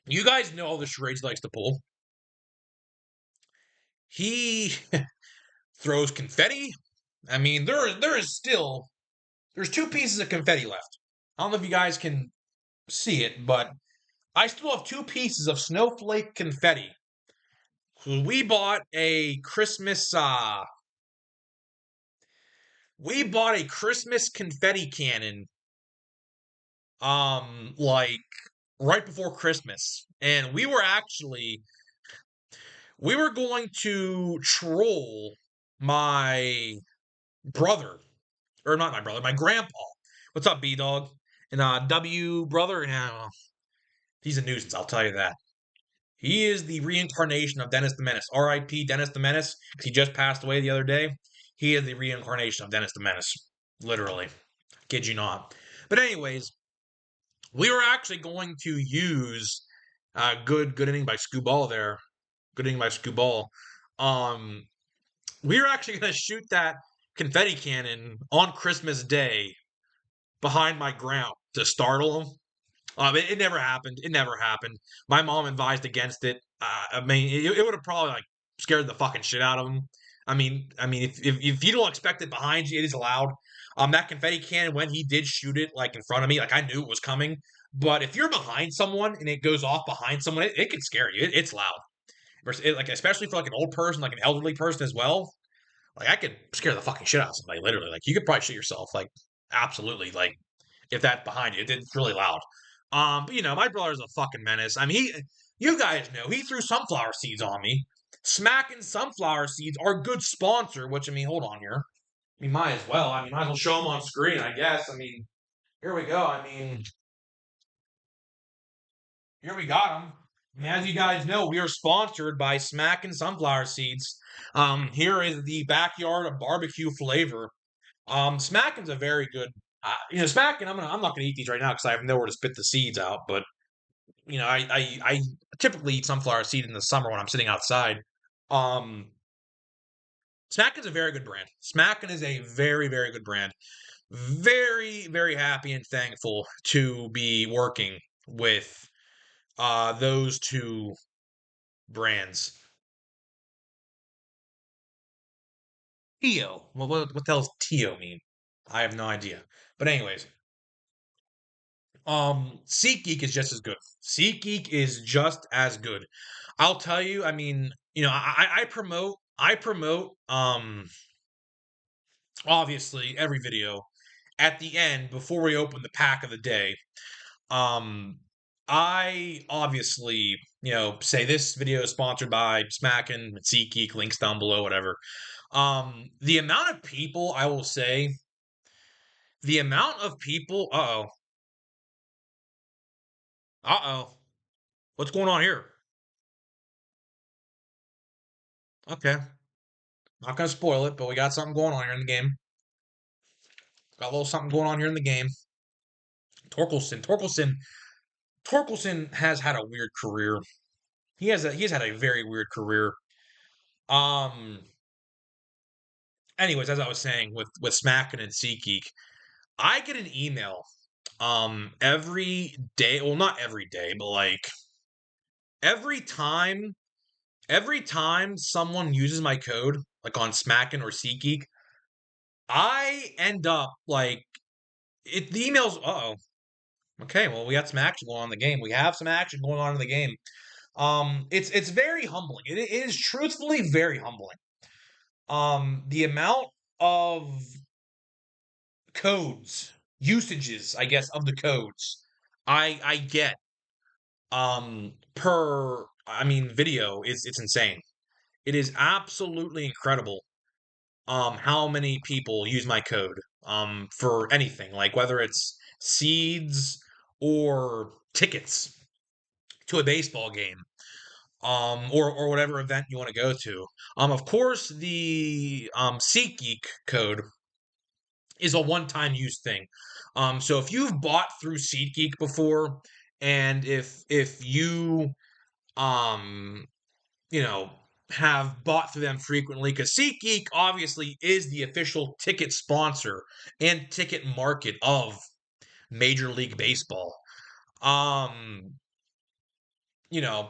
You guys know all the charades he likes to pull. He throws confetti. I mean, there's two pieces of confetti left. I don't know if you guys can see it, but I still have two pieces of snowflake confetti. We bought a Christmas confetti cannon like right before Christmas. And we were going to troll my brother, or not my brother, my grandpa. What's up, B Dog? And W brother, he's a nuisance, I'll tell you that. He is the reincarnation of Dennis the Menace. R.I.P. Dennis the Menace, because he just passed away the other day. He is the reincarnation of Dennis the Menace. Literally. Kid you not. But anyways, we were actually going to use good inning by Scooball there. Good inning by Scooball. We were actually going to shoot that confetti cannon on Christmas Day behind my ground to startle him. It never happened. It never happened. My mom advised against it. I mean, it would have probably like scared the fucking shit out of him. If you don't expect it behind you, it is allowed. That confetti cannon, when he did shoot it like in front of me, like I knew it was coming. But if you're behind someone and it goes off behind someone, it can scare you. It's loud. Like especially for like an old person, like an elderly person as well. Like I could scare the fucking shit out of somebody. Literally, like you could probably shoot yourself. Like absolutely. Like if that's behind you, it's really loud. But my brother's a fucking menace. I mean, you guys know he threw sunflower seeds on me. Smacking sunflower seeds, our good sponsor. Which I mean, hold on here. I mean, might as well. I mean, might as well show them on screen. I guess. I mean, here we go. I mean, here we got them. And as you guys know, we are sponsored by Smackin' Sunflower Seeds. Here is the backyard of barbecue flavor. Smackin's a very good. Smackin. I'm not gonna eat these right now because I have nowhere to spit the seeds out. But I typically eat sunflower seed in the summer when I'm sitting outside. Um, Smackin's a very good brand. Smackin is a very very good brand. Very very happy and thankful to be working with those two brands. Tio. Well, what the hell does Tio mean? I have no idea. But anyways, SeatGeek is just as good. SeatGeek is just as good. I'll tell you. I mean, I promote obviously every video at the end before we open the pack of the day. Um, I obviously say this video is sponsored by Smackin', SeatGeek, links down below, whatever. The amount of people I will say, the amount of people. Uh oh, what's going on here? Okay, not gonna spoil it, but we got something going on here in the game. Got a little something going on here in the game. Torkelson has had a weird career. He's had a very weird career. Um. Anyways, as I was saying with Smackin' and SeatGeek, I get an email every day. Well, not every day, but like every time someone uses my code, like on Smackin' or SeatGeek, I end up like the emails. Okay, well, we got some action going on in the game. We have some action going on in the game. It's very humbling. It is truthfully very humbling. The amount of codes, usages, I guess, of the codes I get per video is it's insane. It is absolutely incredible how many people use my code for anything, like whether it's seeds or tickets to a baseball game, or whatever event you want to go to. Of course, the SeatGeek code is a one-time use thing. So if you've bought through SeatGeek before, and if you um have bought through them frequently, because SeatGeek obviously is the official ticket sponsor and ticket market of Major League Baseball. Um, you know,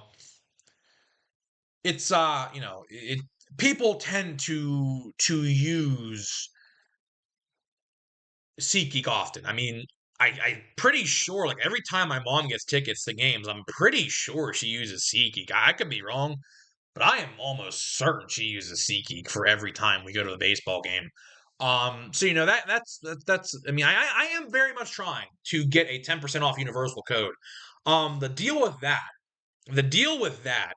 it's people tend to use SeatGeek often. I mean, I'm pretty sure like every time my mom gets tickets to games, I'm pretty sure she uses SeatGeek. I could be wrong, but I am almost certain she uses SeatGeek for every time we go to the baseball game. So that's. I mean, I am very much trying to get a 10% off universal code. The deal with that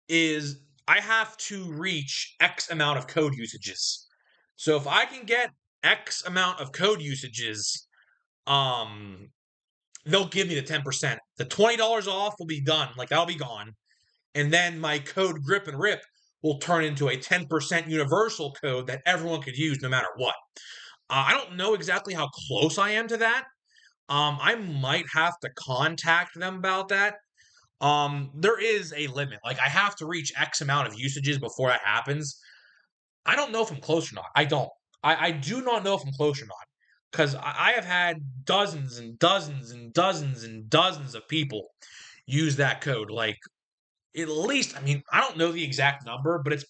is I have to reach X amount of code usages. So if I can get X amount of code usages, they'll give me the 10%. The $20 off will be done. Like that'll be gone. and then my code Grip and Rip will turn into a 10% universal code that everyone could use no matter what. I don't know exactly how close I am to that. I might have to contact them about that. There is a limit. Like I have to reach X amount of usages before that happens. I don't know if I'm close or not. I don't. I do not know if I'm close or not. Because I have had dozens and dozens and dozens and dozens of people use that code. Like at least, I mean, I don't know the exact number, but it's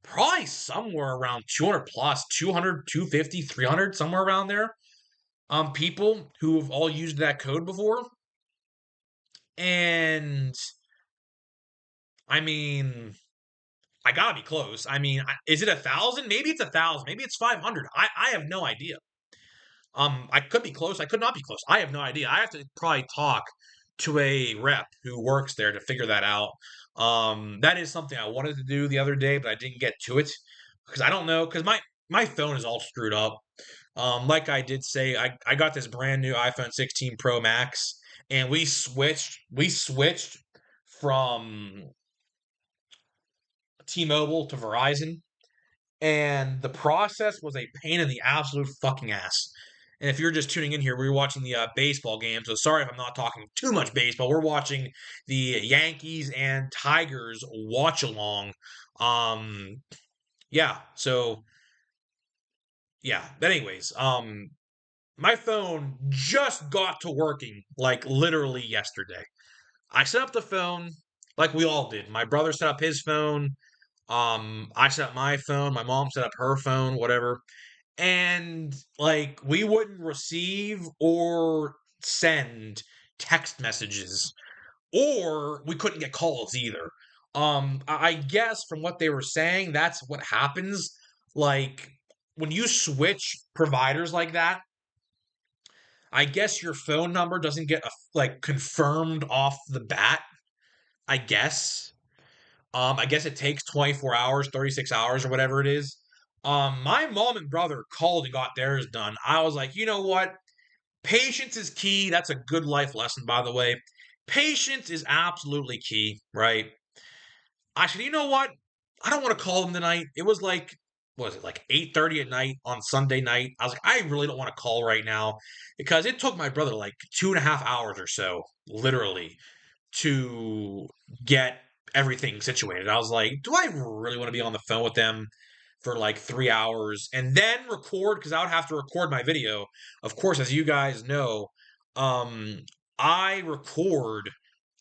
probably somewhere around 200 plus, 200, 250, 300, somewhere around there. People who have all used that code before. And I mean, I gotta be close. I mean, is it 1,000? Maybe it's 1,000. Maybe it's 500. I have no idea. I could be close. I could not be close. I have no idea. I have to probably talk to a rep who works there to figure that out. That is something I wanted to do the other day, but I didn't get to it because I don't know. Because my phone is all screwed up. Like I did say, I got this brand new iPhone 16 Pro Max, and we switched from T-Mobile to Verizon, and the process was a pain in the absolute fucking ass. And if you're just tuning in here, we were watching the baseball game. So sorry if I'm not talking too much baseball. We're watching the Yankees and Tigers watch along. Um, yeah. So yeah. But anyways, my phone just got to working like literally yesterday. I set up the phone like we all did. My brother set up his phone. I set up my phone. My mom set up her phone. Whatever. And like we wouldn't receive or send text messages, or we couldn't get calls either. I guess from what they were saying, that's what happens. Like when you switch providers like that, I guess your phone number doesn't get like confirmed off the bat. I guess. I guess it takes 24 hours, 36 hours, or whatever it is. My mom and brother called and got theirs done. I was like, you know what? Patience is key. That's a good life lesson, by the way. Patience is absolutely key, right? I said, you know what? I don't want to call them tonight. It was like, what was it, like 8:30 at night on Sunday night? I was like, I really don't want to call right now because it took my brother like 2.5 hours or so, literally, to get everything situated. I was like, do I really want to be on the phone with them for like 3 hours and then record? Because I would have to record my video. Of course, as you guys know, um, I record,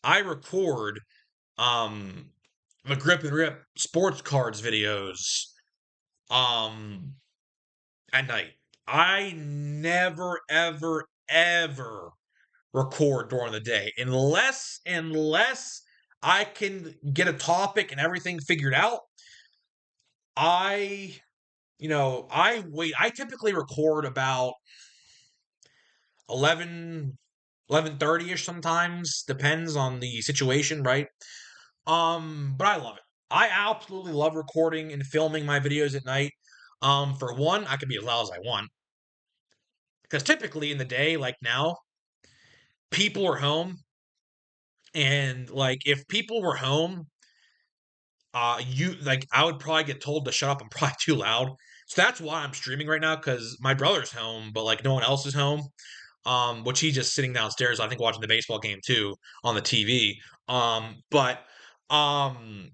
I record, um, the Grip and Rip sports cards videos, um, at night. I never, ever, ever record during the day unless I can get a topic and everything figured out. I I wait. I typically record about 11 11:30ish sometimes, depends on the situation, right? But I love it. I absolutely love recording and filming my videos at night. For one, I can be as loud as I want because typically in the day like now, people are home, and like if people were home, you like I would probably get told to shut up. I'm probably too loud. So that's why I'm streaming right now because my brother's home, but like no one else is home. Which he's just sitting downstairs, I think, watching the baseball game too on the TV. But um,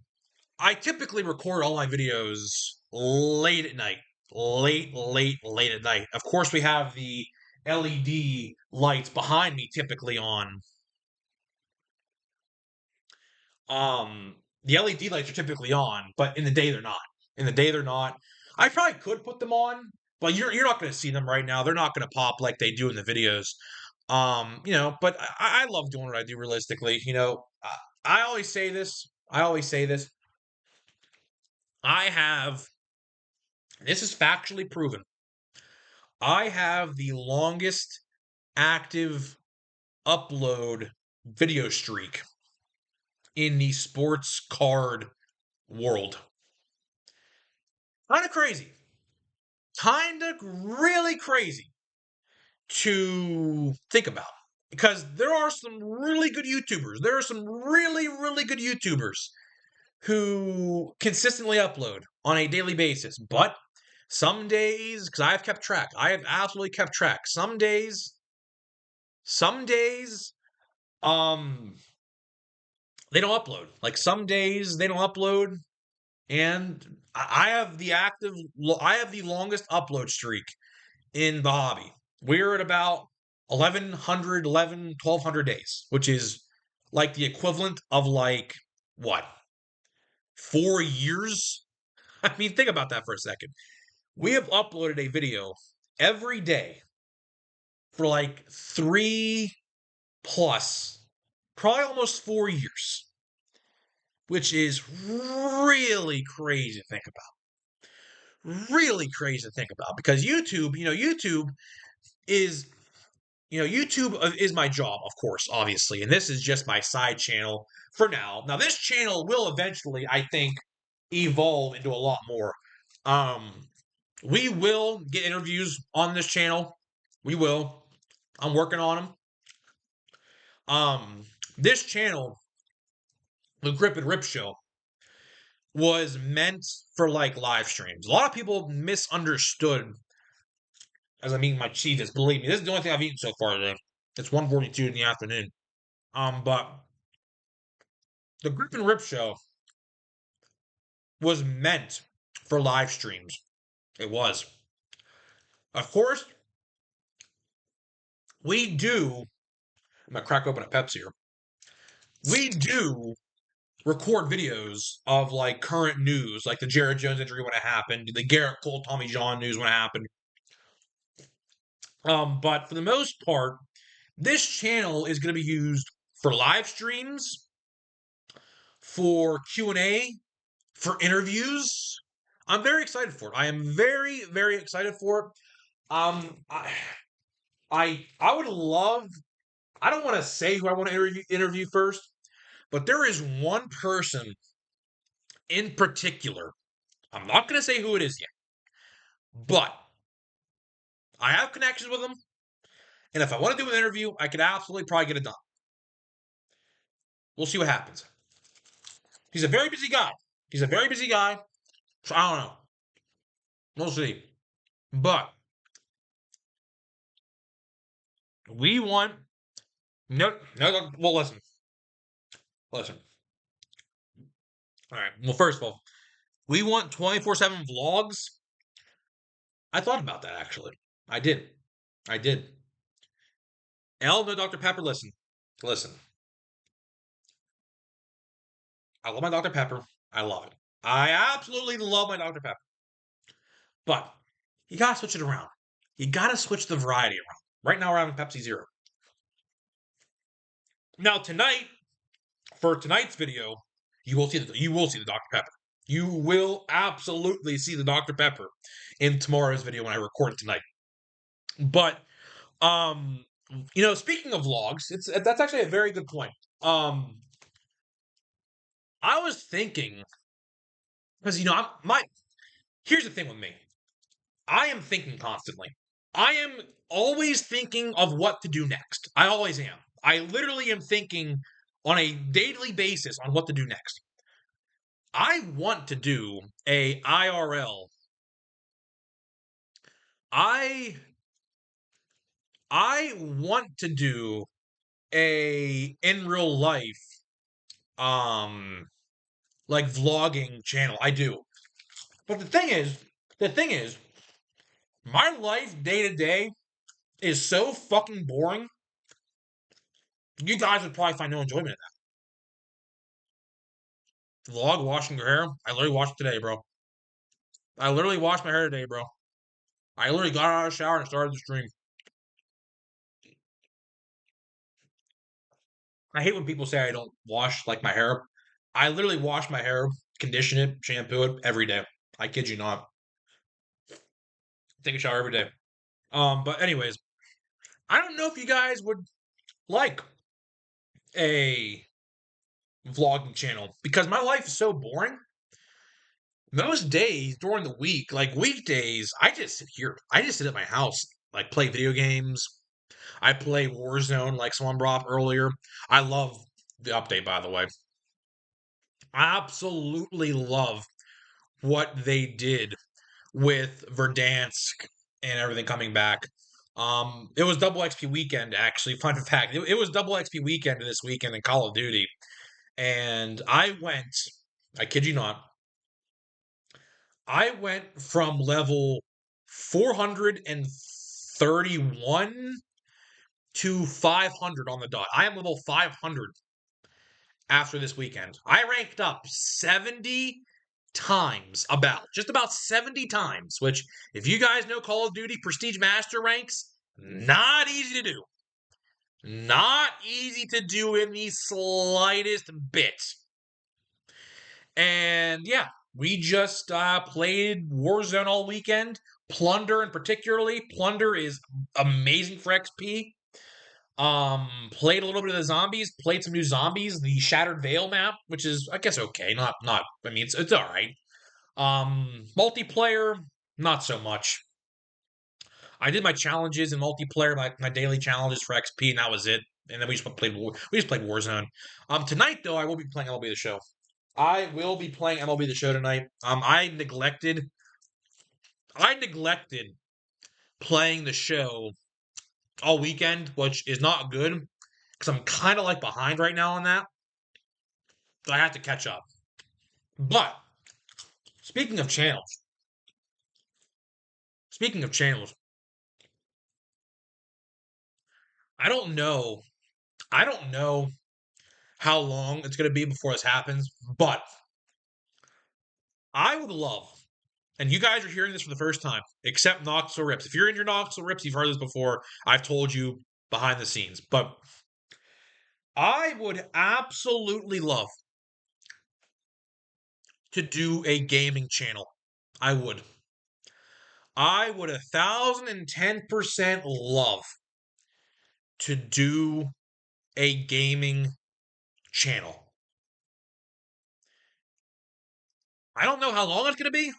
I typically record all my videos late at night, late at night. Of course, we have the LED lights behind me typically on. The LED lights are typically on, but in the day they're not. In the day they're not. I probably could put them on, but you're not going to see them right now. They're not going to pop like they do in the videos. But I love doing what I do realistically. I always say this. I always say this. I have, this is factually proven. I have the longest active upload video streak in the sports card world. Kind of crazy. Kind of really crazy to think about. because there are some really good YouTubers. There are some really, really good YouTubers who consistently upload on a daily basis. But some days, because I have kept track, I have absolutely kept track. Some days, um, they don't upload. Like some days they don't upload, and I have I have the longest upload streak in the hobby. We're at about 1,1200 days, which is like the equivalent of like what, 4 years? I mean, think about that for a second. We have uploaded a video every day for like 3 plus, probably almost 4 years, which is really crazy to think about. Really crazy to think about because YouTube, is YouTube is my job, of course, obviously, and this is just my side channel for now. Now, this channel will eventually, I think, evolve into a lot more. Um, we will get interviews on this channel. We will. I'm working on them. This channel, the Grip and Rip Show, was meant for like live streams. A lot of people misunderstood. As I'm eating my Cheetos, believe me, this is the only thing I've eaten so far today. It's 1:42 in the afternoon. But the Grip and Rip Show was meant for live streams. It was. Of course, we do. I'm gonna crack open a Pepsi here. We do record videos of like current news, like the Jared Jones injury when it happened, the Garrett Cole, Tommy John news when it happened. But for the most part, this channel is going to be used for live streams, for Q&A, for interviews. I'm very excited for it. I am very, very excited for it. I would love. I don't want to say who I want to interview first, but there is one person in particular. I'm not going to say who it is yet, but I have connections with him, and if I want to do an interview, I could absolutely probably get it done. We'll see what happens. He's a very busy guy. So I don't know. We'll see. But we want no. Well, listen. All right. Well, first of all, we want 24/7 vlogs. I thought about that actually. I did. I did. L, no Dr. Pepper. Listen. I love my Dr. Pepper. I love it. I absolutely love my Dr. Pepper. But you gotta switch it around. You gotta switch the variety around. Right now we're having Pepsi Zero. Now for tonight's video, you will see the Dr. Pepper. You will absolutely see the Dr. Pepper in tomorrow's video when I record it tonight. But speaking of vlogs, that's actually a very good point. I was thinking because here's the thing with me. I am thinking constantly. I am always thinking of what to do next. I always am. I literally am thinking on a daily basis on what to do next. I want to do a IRL. I want to do a in real life like vlogging channel. I do. But the thing is, my life day to day is so fucking boring. You guys would probably find no enjoyment in that. Vlog washing your hair. I literally washed it today, bro. I literally washed my hair today, bro. I literally got out of the shower and started the stream. I hate when people say I don't wash like my hair. I literally wash my hair, condition it, shampoo it every day. I kid you not. Take a shower every day. But anyways, I don't know if you guys would like a vlogging channel because my life is so boring. Most days during the week, like weekdays, I just sit here. I just sit at my house, like play video games. I play Warzone, like someone brought up earlier. I love the update, by the way. I absolutely love what they did with Verdansk and everything coming back. It was double XP weekend, actually. Fun fact: it was double XP weekend this weekend in Call of Duty, and I went. I kid you not. I went from level 431 to 500 on the dot. I am level 500 after this weekend. I ranked up 70 times, just about 70 times, which, if you guys know Call of Duty Prestige Master ranks, not easy to do. Not easy to do in the slightest bit. And yeah, we just played Warzone all weekend. Plunder, in particularly. Plunder is amazing for XP. Played a little bit of the zombies, played some new zombies, the Shattered Veil map, which is, I guess, okay. Not I mean, it's all right. Multiplayer, not so much. I did my challenges in multiplayer, my daily challenges for XP, and that was it. And then we just played Warzone. Tonight though, I will be playing MLB The Show. I will be playing MLB The Show tonight. I neglected playing the show all weekend, which is not good because I'm kind of like behind right now on that. So I have to catch up. But speaking of channels, speaking of channels, I don't know. I don't know how long it's going to be before this happens, but I would love, and you guys are hearing this for the first time, except Knoxville Rips. If you're in your Knoxville Rips, you've heard this before. I've told you behind the scenes, but I would absolutely love to do a gaming channel. I would. I would 1,010% love to do a gaming channel. I don't know how long it's going to be.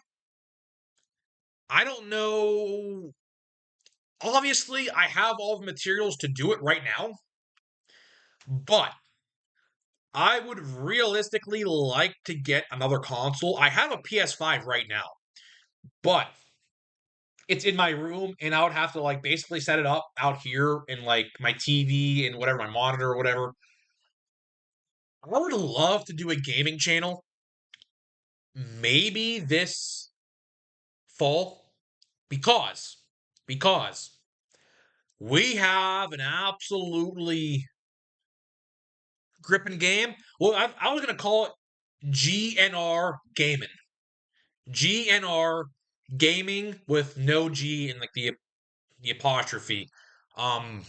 I don't know. Obviously, I have all the materials to do it right now, but I would realistically like to get another console. I have a PS5 right now, but it's in my room, and I would have to like basically set it up out here in like my TV and whatever, my monitor or whatever. I would love to do a gaming channel, maybe this fall, because because we have an absolutely gripping game. Well, I was gonna call it GNR Gaming. GNR Gaming with no G in like the apostrophe. Um,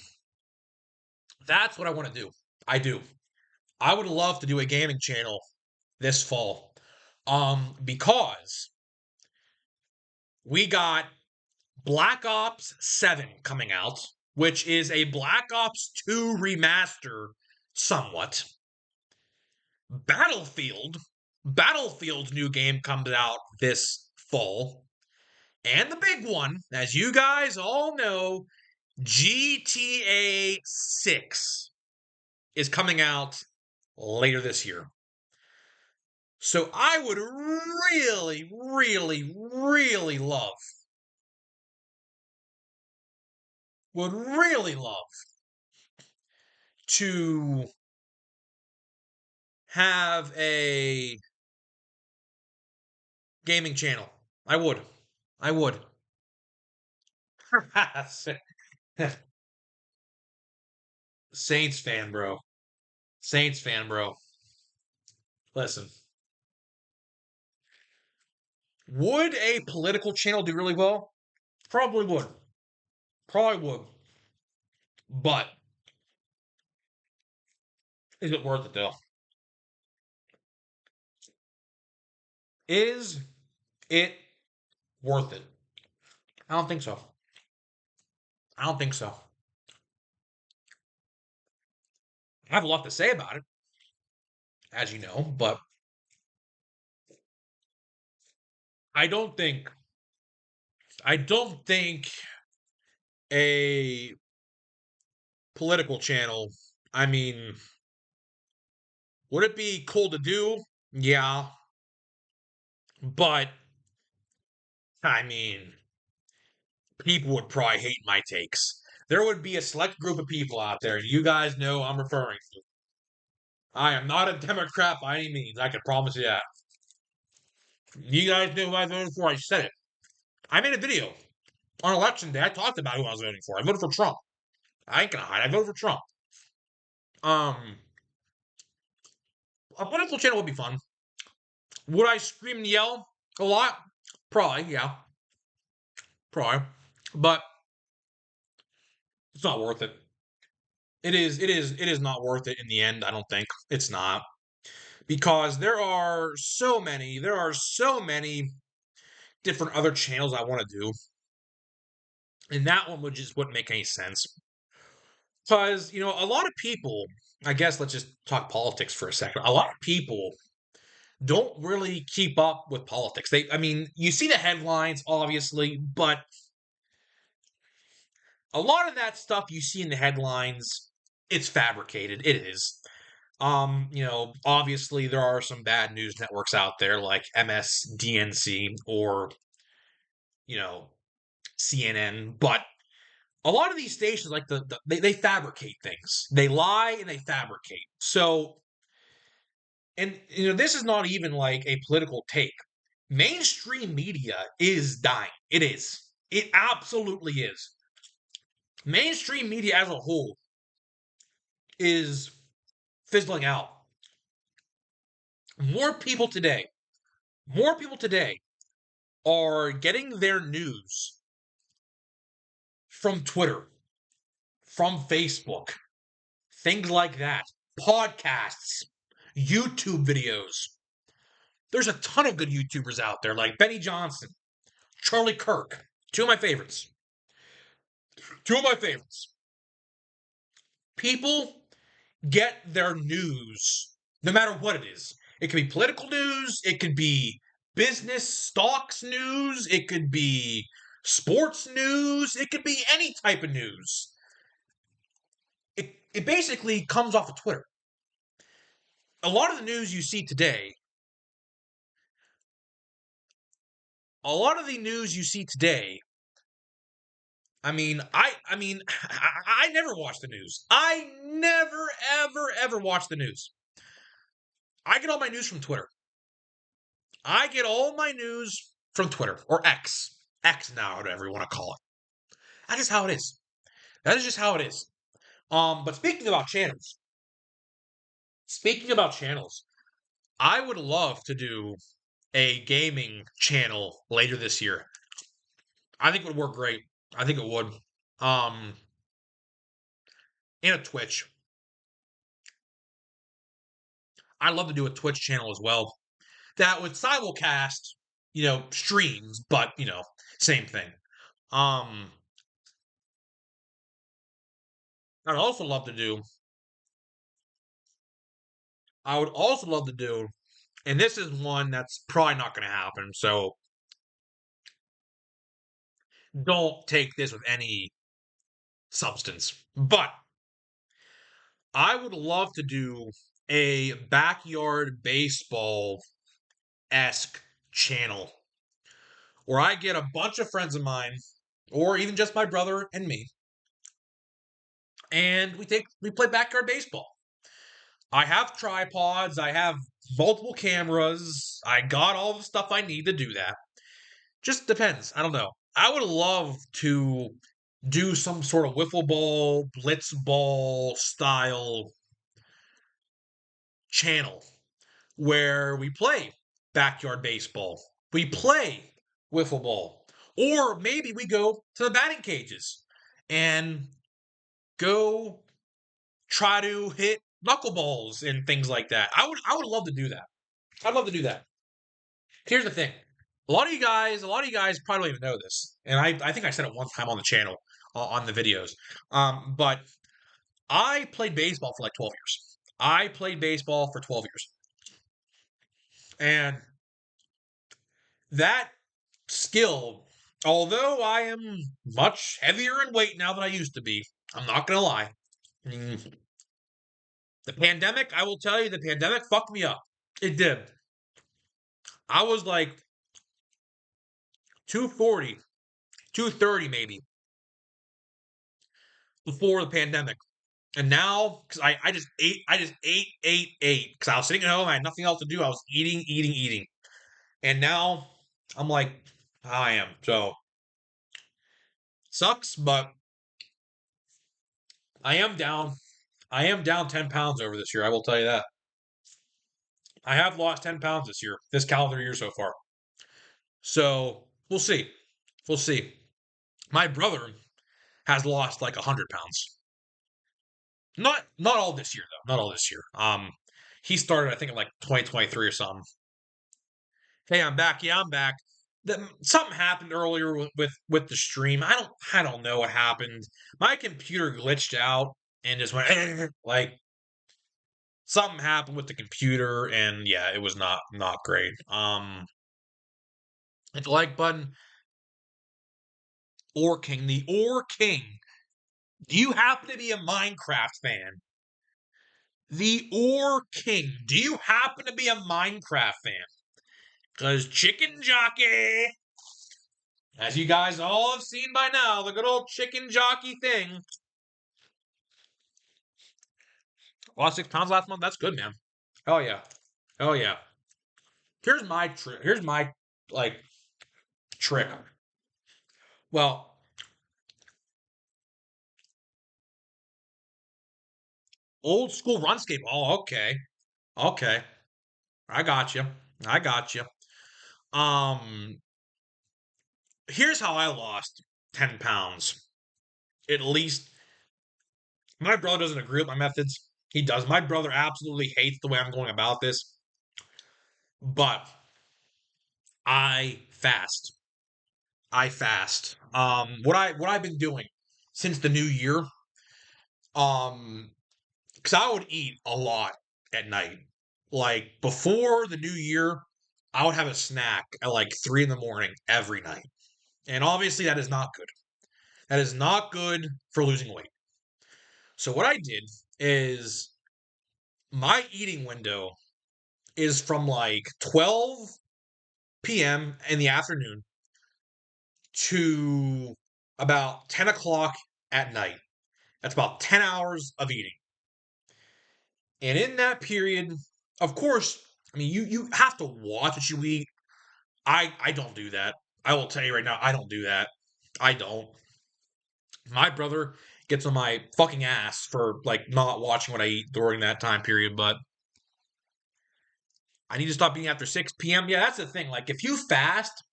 that's what I want to do. I do. I would love to do a gaming channel this fall. Because we got Black Ops 7 coming out, which is a Black Ops 2 remaster somewhat. Battlefield's new game comes out this fall. And the big one, as you guys all know, GTA 6 is coming out later this year. So I would really, really, really love to have a gaming channel. I would. I would. Saints fan, bro. Saints fan, bro. Listen. Would a political channel do really well? Probably would. Probably would. But is it worth it though? Is it worth it? I don't think so. I don't think so. I have a lot to say about it, as you know, but I don't think I don't think a political channel, I mean, would it be cool to do? Yeah. But, I mean, people would probably hate my takes. There would be a select group of people out there, and you guys know I'm referring to. I am not a Democrat by any means. I can promise you that. You guys know who I voted for. I said it. I made a video on election day. I talked about who I was voting for. I voted for Trump. I ain't gonna hide. I voted for Trump. Um, a political channel would be fun. Would I scream and yell a lot? Probably, yeah. Probably. But it's not worth it. It is not worth it in the end, I don't think. It's not. Because there are so many different other channels I want to do. And that one would just wouldn't make any sense. Because, a lot of people, I guess let's just talk politics for a second. A lot of people don't really keep up with politics. I mean, you see the headlines, obviously, but a lot of that stuff you see in the headlines, it's fabricated. It is. Obviously there are some bad news networks out there like MSDNC or, you know, CNN, but a lot of these stations like they fabricate things. They lie and they fabricate. So, and this is not even like a political take. Mainstream media is dying. It is. It absolutely is. Mainstream media as a whole is fizzling out. More people today, more people today are getting their news from Twitter, from Facebook, things like that, podcasts, YouTube videos. There's a ton of good YouTubers out there like Benny Johnson, Charlie Kirk, two of my favorites. Two of my favorites. People get their news no matter what it is. It could be political news, it could be business stocks news, it could be sports news, it could be any type of news. It basically comes off of Twitter. A lot of the news you see today, a lot of the news you see today, I never watch the news. I never ever watch the news. I get all my news from Twitter. I get all my news from Twitter or X. X now, whatever you want to call it. That is how it is. That is just how it is. But speaking about channels, I would love to do a gaming channel later this year. I think it would work great. I think it would. Um, and a Twitch. I'd love to do a Twitch channel as well. That would simulcast, streams, but same thing. Um, I'd also love to do. I would also love to do, and this is one that's probably not going to happen. So don't take this with any substance. But I would love to do a backyard baseball esque channel where I get a bunch of friends of mine, or even just my brother and me, and we play backyard baseball. I have tripods, I have multiple cameras, I got all the stuff I need to do that. Just depends. I don't know. I would love to do some sort of wiffle ball, blitz ball style channel where we play backyard baseball. We play wiffle ball. Or maybe we go to the batting cages and go try to hit knuckleballs and things like that. I would love to do that. I'd love to do that. Here's the thing. A lot of you guys probably don't even know this. And I think I said it one time on the channel on the videos. But I played baseball for like 12 years. I played baseball for 12 years. And that skill, although I am much heavier in weight now than I used to be, I'm not going to lie. Mm. The pandemic, I will tell you, the pandemic fucked me up. It did. I was like 240, 230 maybe before the pandemic. And now, because I just ate, because I was sitting at home, I had nothing else to do. I was eating, eating, eating. And now I'm like, I am. So, sucks, but I am down. I am down 10 pounds over this year. I will tell you that. I have lost 10 pounds this year, this calendar year so far. So, we'll see. We'll see. My brother has lost like 100 pounds. Not all this year though. Not all this year. He started I think in like 2023 or something. Hey, I'm back. Yeah, I'm back. Something happened earlier with the stream. I don't know what happened. My computer glitched out and just went like something happened with the computer and yeah, it was not great. Hit the like button. Or King, the Or King. Do you happen to be a Minecraft fan? The Or King. Do you happen to be a Minecraft fan? Because Chicken Jockey, as you guys all have seen by now, the good old Chicken Jockey thing. Lost 6 pounds last month. That's good, man. Oh yeah. Oh yeah. Here's my trick. Here's my like trick. Well, old school runscape. Oh, okay. Okay. I got you. I got you. Um, here's how I lost 10 pounds. At least my brother doesn't agree with my methods. He does. My brother absolutely hates the way I'm going about this. But I fast. I fast. What I've been doing since the new year, um, because I would eat a lot at night. Like before the new year, I would have a snack at like 3 in the morning every night. And obviously that is not good. That is not good for losing weight. So what I did is my eating window is from like 12 p.m. in the afternoon to about 10 o'clock at night. That's about 10 hours of eating. And in that period, of course, I mean, you have to watch what you eat. I don't do that. I will tell you right now, I don't do that. I don't. My brother gets on my fucking ass for like not watching what I eat during that time period, but I need to stop eating after 6 p.m. Yeah, that's the thing. Like if you fast,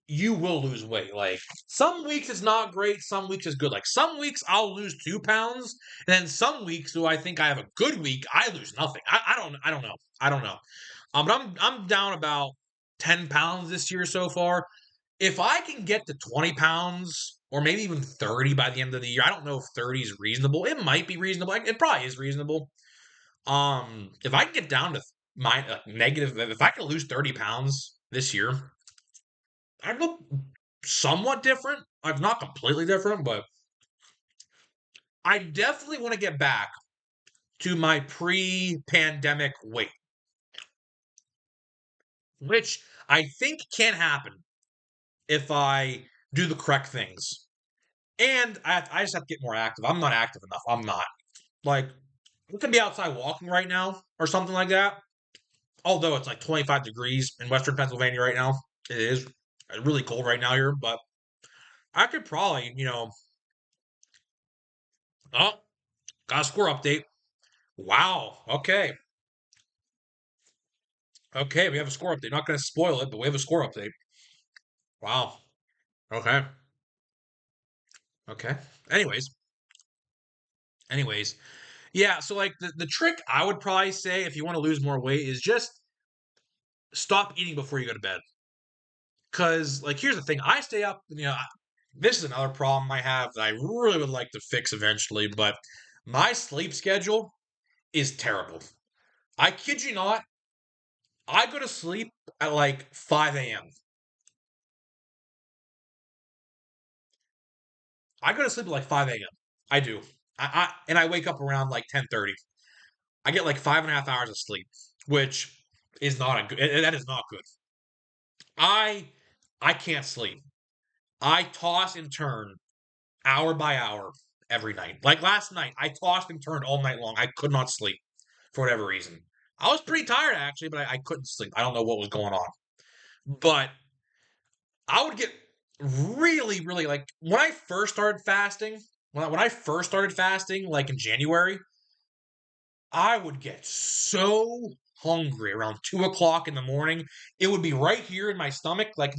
you will lose weight. Like some weeks it's not great, some weeks it's good. Like some weeks I'll lose 2 pounds, and then some weeks do I think I have a good week, I lose nothing. I don't know. I don't know. But I'm down about 10 pounds this year so far. If I can get to 20 pounds or maybe even 30 by the end of the year, I don't know if 30 is reasonable. It might be reasonable. It probably is reasonable. If I can get down to my negative, if I can lose 30 pounds this year, I look somewhat different. I'm not completely different, but I definitely want to get back to my pre-pandemic weight, which I think can happen if I do the correct things. And I just have to get more active. I'm not active enough. I'm not. Like, we can be outside walking right now or something like that. Although it's like 25 degrees in Western Pennsylvania right now. It is really cold right now here, but I could probably, oh, got a score update. Wow. Okay. Okay, we have a score update. Not going to spoil it, but we have a score update. Wow. Okay. Okay. Anyways, anyways, yeah. So like the trick I would probably say if you want to lose more weight is just stop eating before you go to bed. Cause like here's the thing, I stay up. This is another problem I have that I really would like to fix eventually, but my sleep schedule is terrible. I kid you not. I go to sleep at like 5 a.m. I go to sleep at like 5 a.m. I do. I wake up around like 10:30. I get like 5.5 hours of sleep, which is not a good. That is not good. I I can't sleep. I toss and turn hour by hour every night. Like last night, I tossed and turned all night long. I could not sleep for whatever reason. I was pretty tired actually, but I couldn't sleep. I don't know what was going on. But I would get really, really like when I first started fasting, when I first started fasting, like in January, I would get so hungry around 2 o'clock in the morning. It would be right here in my stomach, like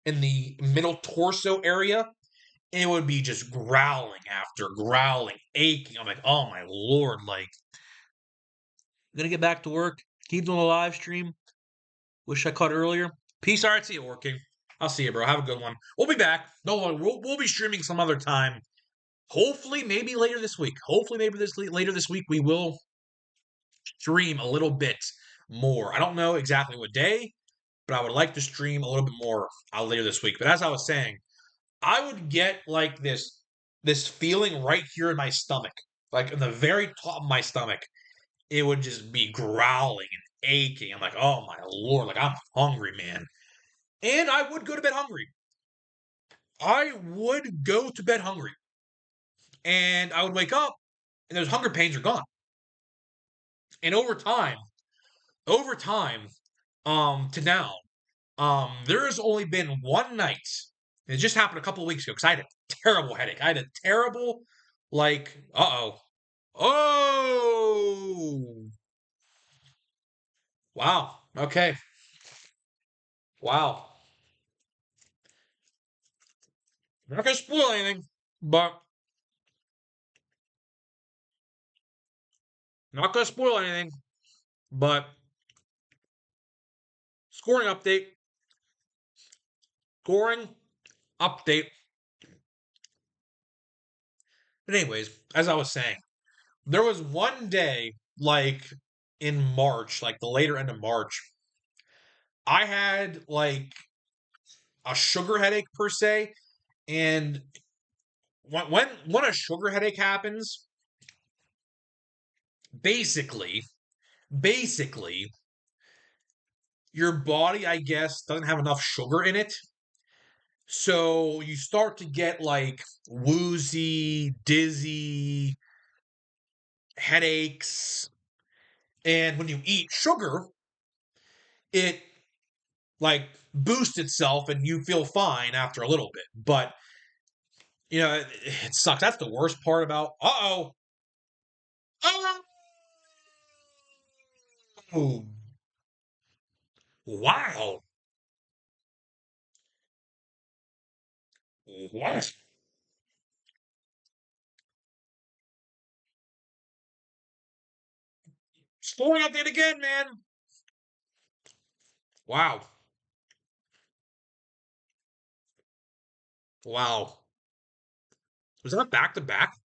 in the middle torso area. It would be just growling after growling, aching. I'm like, oh my lord, like I'm gonna get back to work. Keep doing a live stream. Wish I caught earlier. Peace, alright, see you working. I'll see you, bro. Have a good one. We'll be back. No one. We'll be streaming some other time. Hopefully, maybe later this week. Hopefully, maybe later this week we will stream a little bit more. I don't know exactly what day, but I would like to stream a little bit more later this week. But as I was saying, I would get like this feeling right here in my stomach, like in the very top of my stomach. It would just be growling and aching. I'm like, oh my lord, like I'm hungry, man. And I would go to bed hungry. I would go to bed hungry. And I would wake up and those hunger pains are gone. And over time, to now, there has only been one night. It just happened a couple of weeks ago because I had a terrible headache. I had a terrible, like, oh, wow, okay, wow. I'm not gonna spoil anything, but not gonna spoil anything. But scoring update, scoring update. But anyways, as I was saying, there was one day, like in March, like the later end of March, I had like a sugar headache per se, and when a sugar headache happens, basically, basically, your body, I guess, doesn't have enough sugar in it. So you start to get like woozy, dizzy, headaches. And when you eat sugar, it like boosts itself and you feel fine after a little bit. But it sucks. That's the worst part about oh wow. What? Scoring update again, man. Wow. Wow. Was that back to back?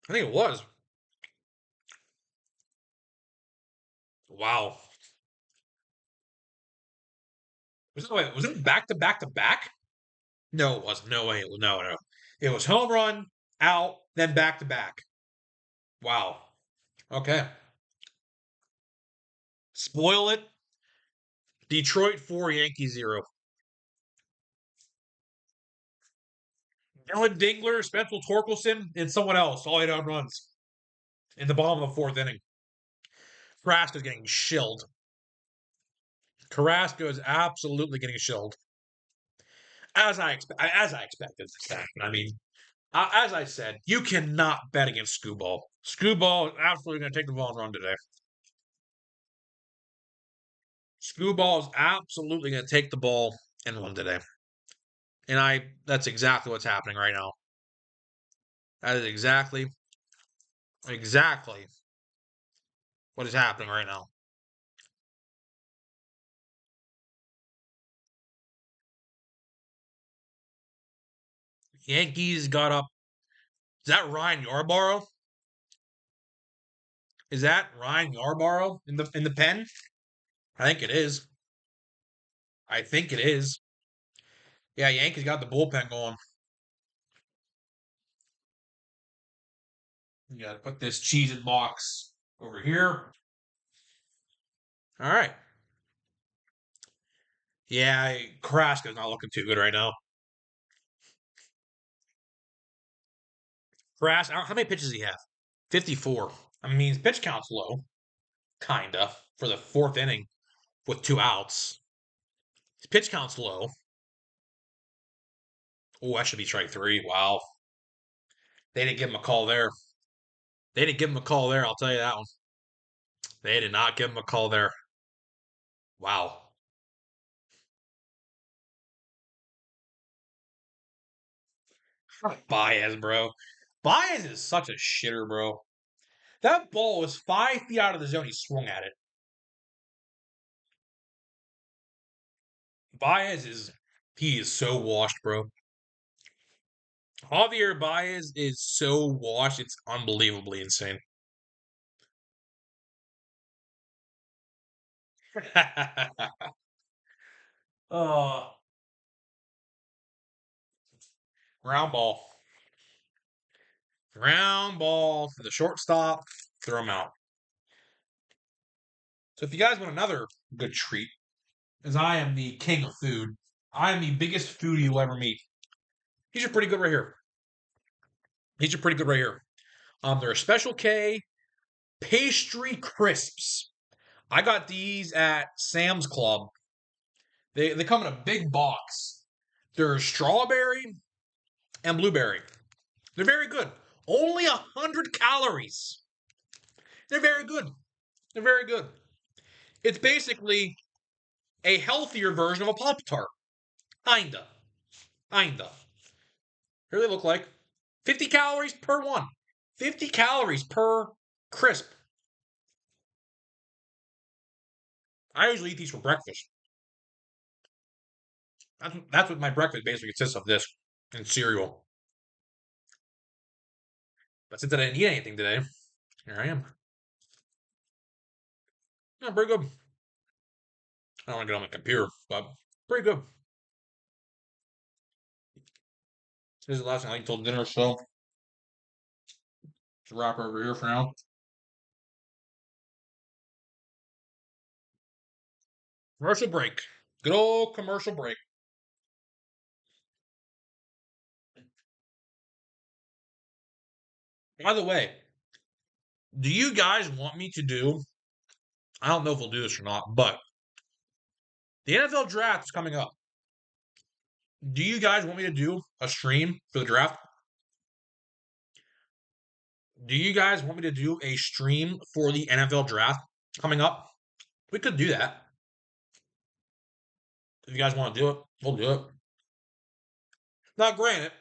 I think it was. Wow. Was it back to back to back? No, it wasn't. No way. No, no. It was home run, out, then back to back. Wow. Okay. Spoil it. Detroit 4, Yankees 0. Dylan Dingler, Spencer Torkelson, and someone else all 8 home runs in the bottom of the fourth inning. Carrasco's getting shilled. Carrasco is absolutely getting shilled. As I expected this to happen. I mean, as I said, you cannot bet against Skubal. Skubal is absolutely going to take the ball and run today. Skubal is absolutely going to take the ball and run today. And that's exactly what's happening right now. That is exactly what is happening right now. Yankees got up. Is that Ryan Yarborough? Is that Ryan Yarborough in the pen? I think it is. I think it is. Yeah, Yankees got the bullpen going. You gotta put this Cheez-It box over here. All right. Yeah, Carrasco's not looking too good right now. Carrasco, how many pitches does he have? 54. I mean, his pitch count's low, kinda, for the fourth inning with 2 outs. His pitch count's low. Oh, that should be strike three. Wow. They didn't give him a call there. They didn't give him a call there, I'll tell you that one. They did not give him a call there. Wow. Baez, bro. Baez is such a shitter, bro. That ball was 5 feet out of the zone. He swung at it. He is so washed, bro. Javier Baez is so washed. It's unbelievably insane. Oh, ground ball. Ground ball to the shortstop. Throw him out. So if you guys want another good treat, as I am the king of food, I am the biggest foodie you'll ever meet. These are pretty good right here. These are pretty good right here. They're a Special K pastry crisps. I got these at Sam's Club. They come in a big box. They're strawberry and blueberry. They're very good. Only 100 calories. They're very good. They're very good. It's basically a healthier version of a Pop Tart. Kinda. Kinda. Here they look like. 50 calories per one. 50 calories per crisp. I usually eat these for breakfast. That's what my breakfast basically consists of, this and cereal. But since I didn't eat anything today, here I am. Yeah, pretty good. I don't want to get on my computer, but pretty good. This is the last thing I eat until dinner, so it's a wrapper over here for now. Commercial break. Good old commercial break. By the way, do you guys want me to do? I don't know if we'll do this or not, but the NFL draft is coming up. Do you guys want me to do a stream for the draft? Do you guys want me to do a stream for the NFL draft coming up? We could do that. If you guys want to do it, we'll do it. Now, granted,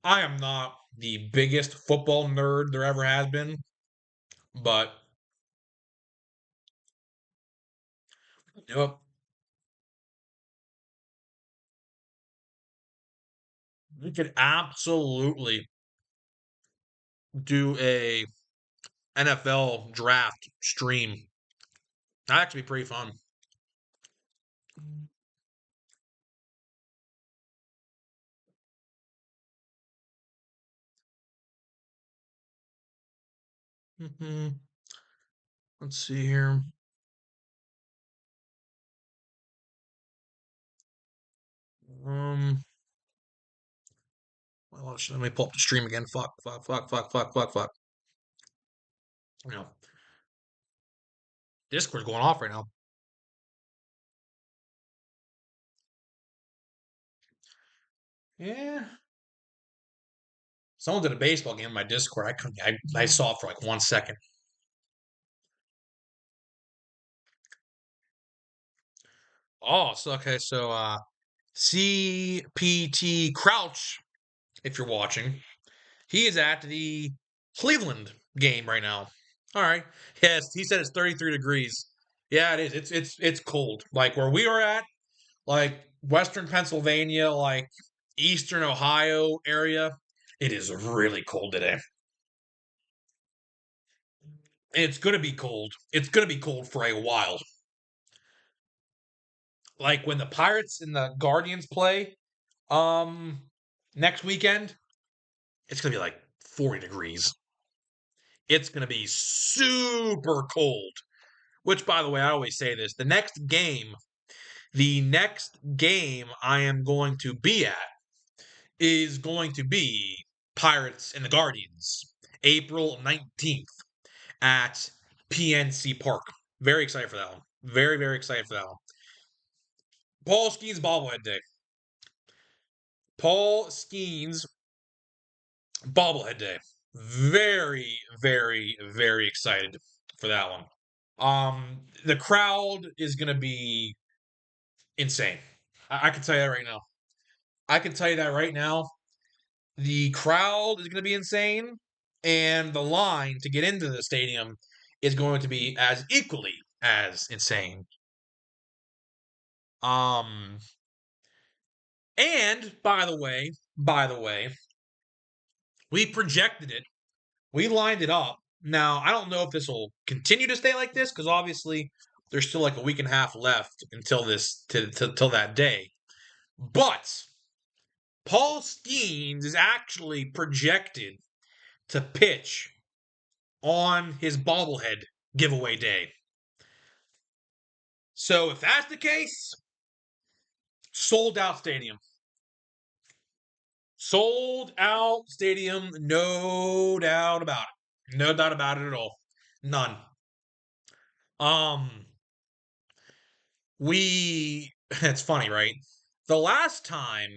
I am not the biggest football nerd there ever has been, but do it. We could absolutely do a NFL draft stream. That'd actually be pretty fun. Let's see here. Um, well, let me pull up the stream again. Fuck. You know, Discord's going off right now. Yeah. Someone did a baseball game in my Discord. I couldn't. I saw it for like 1 second. Oh, so okay. So CPT Crouch, if you're watching, he is at the Cleveland game right now. All right. Yes, he said it's 33 degrees. Yeah, it is. It's cold. Like where we are at, like Western Pennsylvania, like Eastern Ohio area, it is really cold today. And it's gonna be cold. It's gonna be cold for a while. Like when the Pirates and the Guardians play, next weekend, it's gonna be like 40 degrees. It's going to be super cold. Which, by the way, I always say this. The next game I am going to be at is going to be Pirates and the Guardians, April 19th at PNC Park. Very excited for that one. Very, very excited for that one. Paul Skeens bobblehead day. Paul Skeens bobblehead day. Very, very, very excited for that one. The crowd is gonna be insane. I can tell you that right now. I can tell you that right now. The crowd is gonna be insane, and the line to get into the stadium is going to be as equally as insane. And by the way, we projected it. We lined it up. Now, I don't know if this will continue to stay like this because obviously there's still like a week and a half left until till that day. But Paul Skeens is actually projected to pitch on his bobblehead giveaway day. So if that's the case, sold out stadium. Sold out stadium, no doubt about it. No doubt about it at all. None. It's funny, right? The last time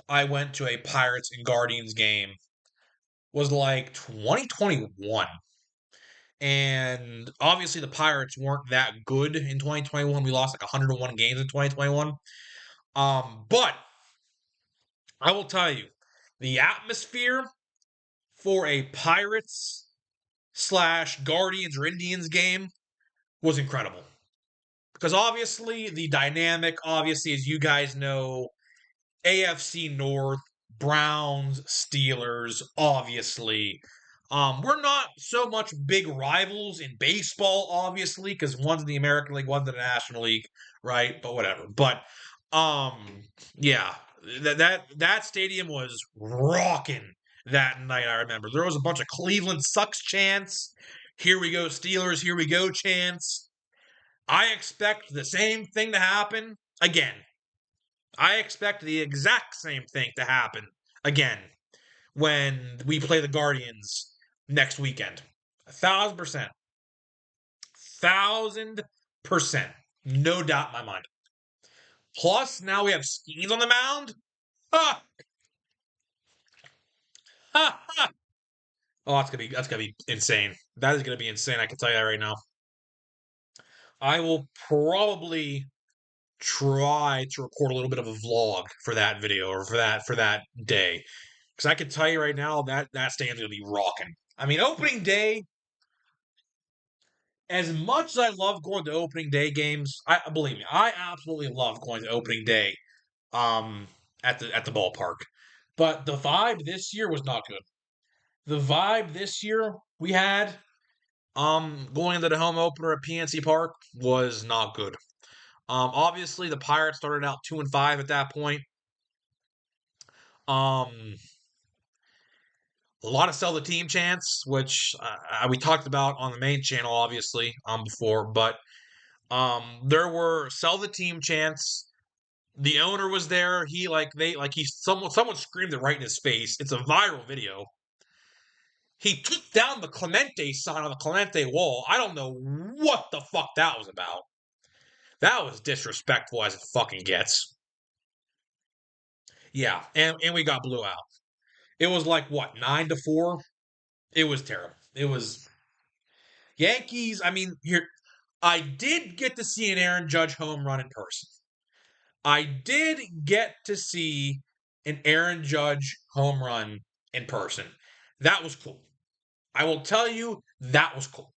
I went to a Pirates and Guardians game was like 2021. And obviously the Pirates weren't that good in 2021. We lost like 101 games in 2021. But I will tell you, the atmosphere for a Pirates / Guardians or Indians game was incredible. Because obviously the dynamic, obviously, as you guys know, AFC North, Browns, Steelers, obviously. We're not so much big rivals in baseball, obviously, because one's in the American League, one's in the National League, right? But whatever. But yeah, that stadium was rocking that night. I remember there was a bunch of Cleveland sucks chants. Here we go, Steelers. Here we go, chants. I expect the same thing to happen again. I expect the exact same thing to happen again when we play the Guardians next weekend. 1,000%. 1,000%. No doubt in my mind. Plus, now we have Skeens on the mound. Ha! Ha! Ha! Oh, that's gonna be insane. That is gonna be insane. I can tell you that right now. I will probably try to record a little bit of a vlog for that video or for that day. Because I can tell you right now that stand's gonna be rocking. I mean, opening day. As much as I love going to opening day games, I believe me, I absolutely love going to opening day. At the ballpark, but the vibe this year was not good. The vibe this year we had, going into the home opener at PNC Park was not good. Obviously the Pirates started out 2-5 at that point. A lot of sell the team chants, which we talked about on the main channel, obviously, before. But there were sell the team chants. The owner was there. Someone screamed it right in his face. It's a viral video. He took down the Clemente sign on the Clemente wall. I don't know what the fuck that was about. That was disrespectful as it fucking gets. Yeah, and we got blew out. It was like what, 9-4? It was terrible. It was Yankees. I mean, I did get to see an Aaron Judge home run in person. I did get to see an Aaron Judge home run in person. That was cool. I will tell you, that was cool.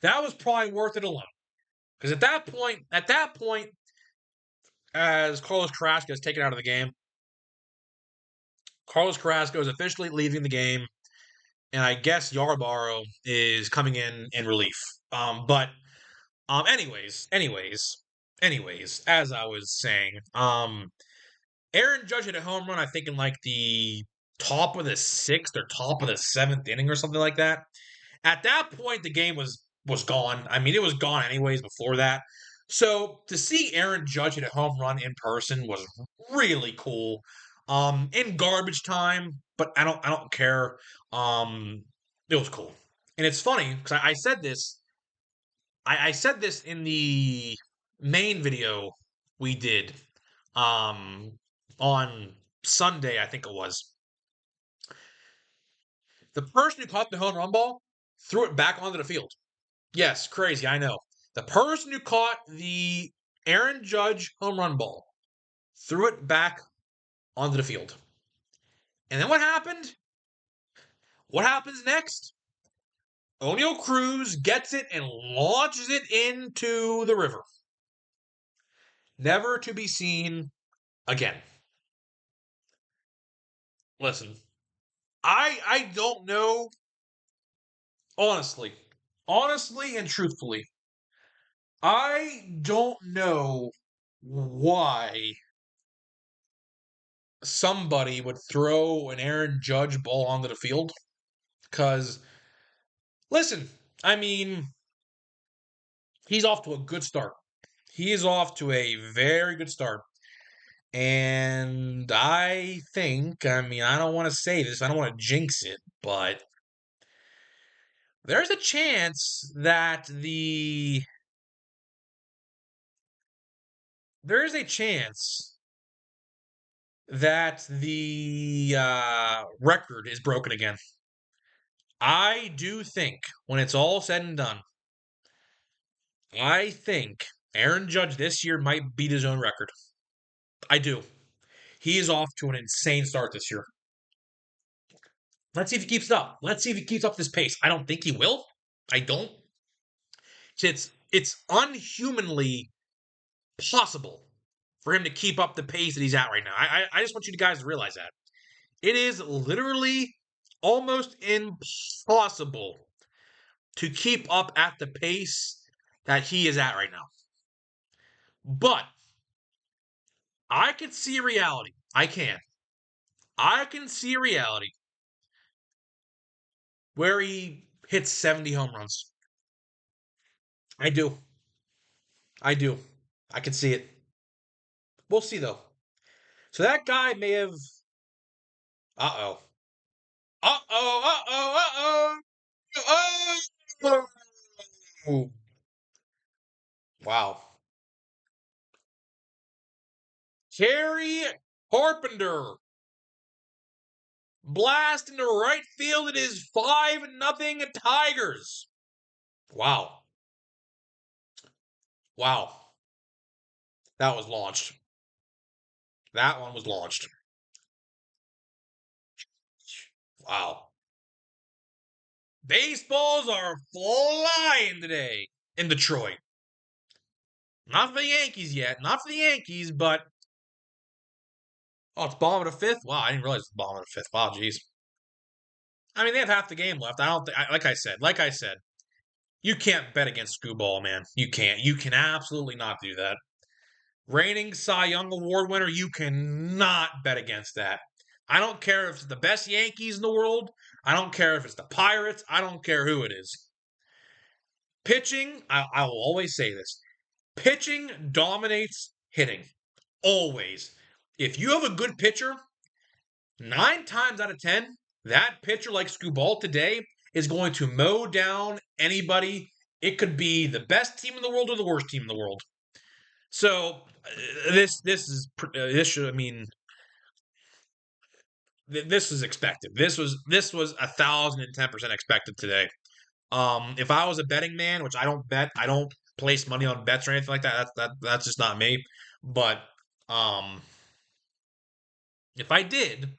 That was probably worth it alone. Because at that point, as Carlos Carrasco is taken out of the game, Carlos Carrasco is officially leaving the game, and I guess Yarbrough is coming in relief. Anyways, as I was saying, Aaron Judge hit a home run, I think in like the top of the 6th or top of the 7th inning or something like that. At that point, the game was gone. I mean, it was gone anyways before that. So to see Aaron Judge hit a home run in person was really cool. In garbage time, but I don't care. It was cool, and it's funny because I said this. I said this in the main video we did on Sunday, I think it was. The person who caught the home run ball threw it back onto the field. Yes, crazy, I know. The person who caught the Aaron Judge home run ball threw it back onto the field. And then what happened? What happens next? Oneil Cruz gets it and launches it into the river. Never to be seen again. Listen, I don't know, honestly and truthfully, I don't know why somebody would throw an Aaron Judge ball onto the field. Because, listen, I mean, he's off to a good start. He is off to a very good start. And I think, I mean, I don't want to say this, I don't want to jinx it, but there's a chance that there's a chance that the record is broken again. I do think when it's all said and done, I think Aaron Judge this year might beat his own record. I do. He is off to an insane start this year. Let's see if he keeps it up. Let's see if he keeps up this pace. I don't think he will. I don't. It's unhumanly possible for him to keep up the pace that he's at right now. I just want you guys to realize that. It is literally almost impossible to keep up at the pace that he is at right now. But I can see a reality. I can. I can see a reality where he hits 70 home runs. I do. I do. I can see it. We'll see though. So that guy may have. Uh oh. Uh oh. Uh oh. Uh oh. Oh. Wow. Kerry Carpenter. Blast into right field. It is 5-0 Tigers. Wow. Wow. That was launched. That one was launched. Wow. Baseballs are flying today in Detroit. Not for the Yankees yet. Not for the Yankees, but. Oh, it's bottom of the fifth? Wow, I didn't realize it's bottom of the fifth. Wow, jeez. I mean, they have half the game left. I don't think, like I said, you can't bet against Screwball, man. You can't. You can absolutely not do that. Reigning Cy Young Award winner, you cannot bet against that. I don't care if it's the best Yankees in the world. I don't care if it's the Pirates. I don't care who it is. Pitching, I will always say this. Pitching dominates hitting. Always. If you have a good pitcher, 9 times out of 10, that pitcher like Skubal today is going to mow down anybody. It could be the best team in the world or the worst team in the world. So this should, I mean, this was expected. This was 1,010% expected today. If I was a betting man, which I don't bet, I don't place money on bets or anything like that. That's just not me. But if I did,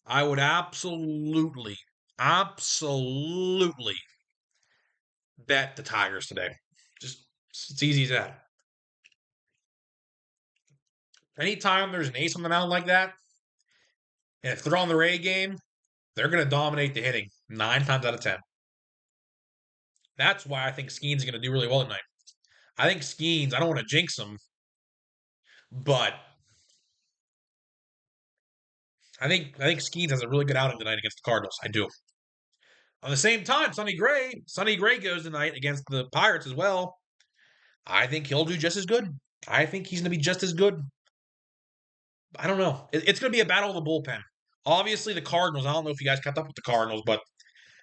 I would absolutely bet the Tigers today. Just it's easy as that. Anytime there's an ace on the mound like that, and if they're on the Ray game, they're going to dominate the hitting 9 times out of 10. That's why I think Skeens is going to do really well tonight. I think Skeens, I don't want to jinx him, but I think Skeens has a really good outing tonight against the Cardinals. I do. On the same time, Sonny Gray goes tonight against the Pirates as well. I think he'll do just as good. I think he's going to be just as good. I don't know. It's going to be a battle of the bullpen. Obviously, the Cardinals. I don't know if you guys kept up with the Cardinals, but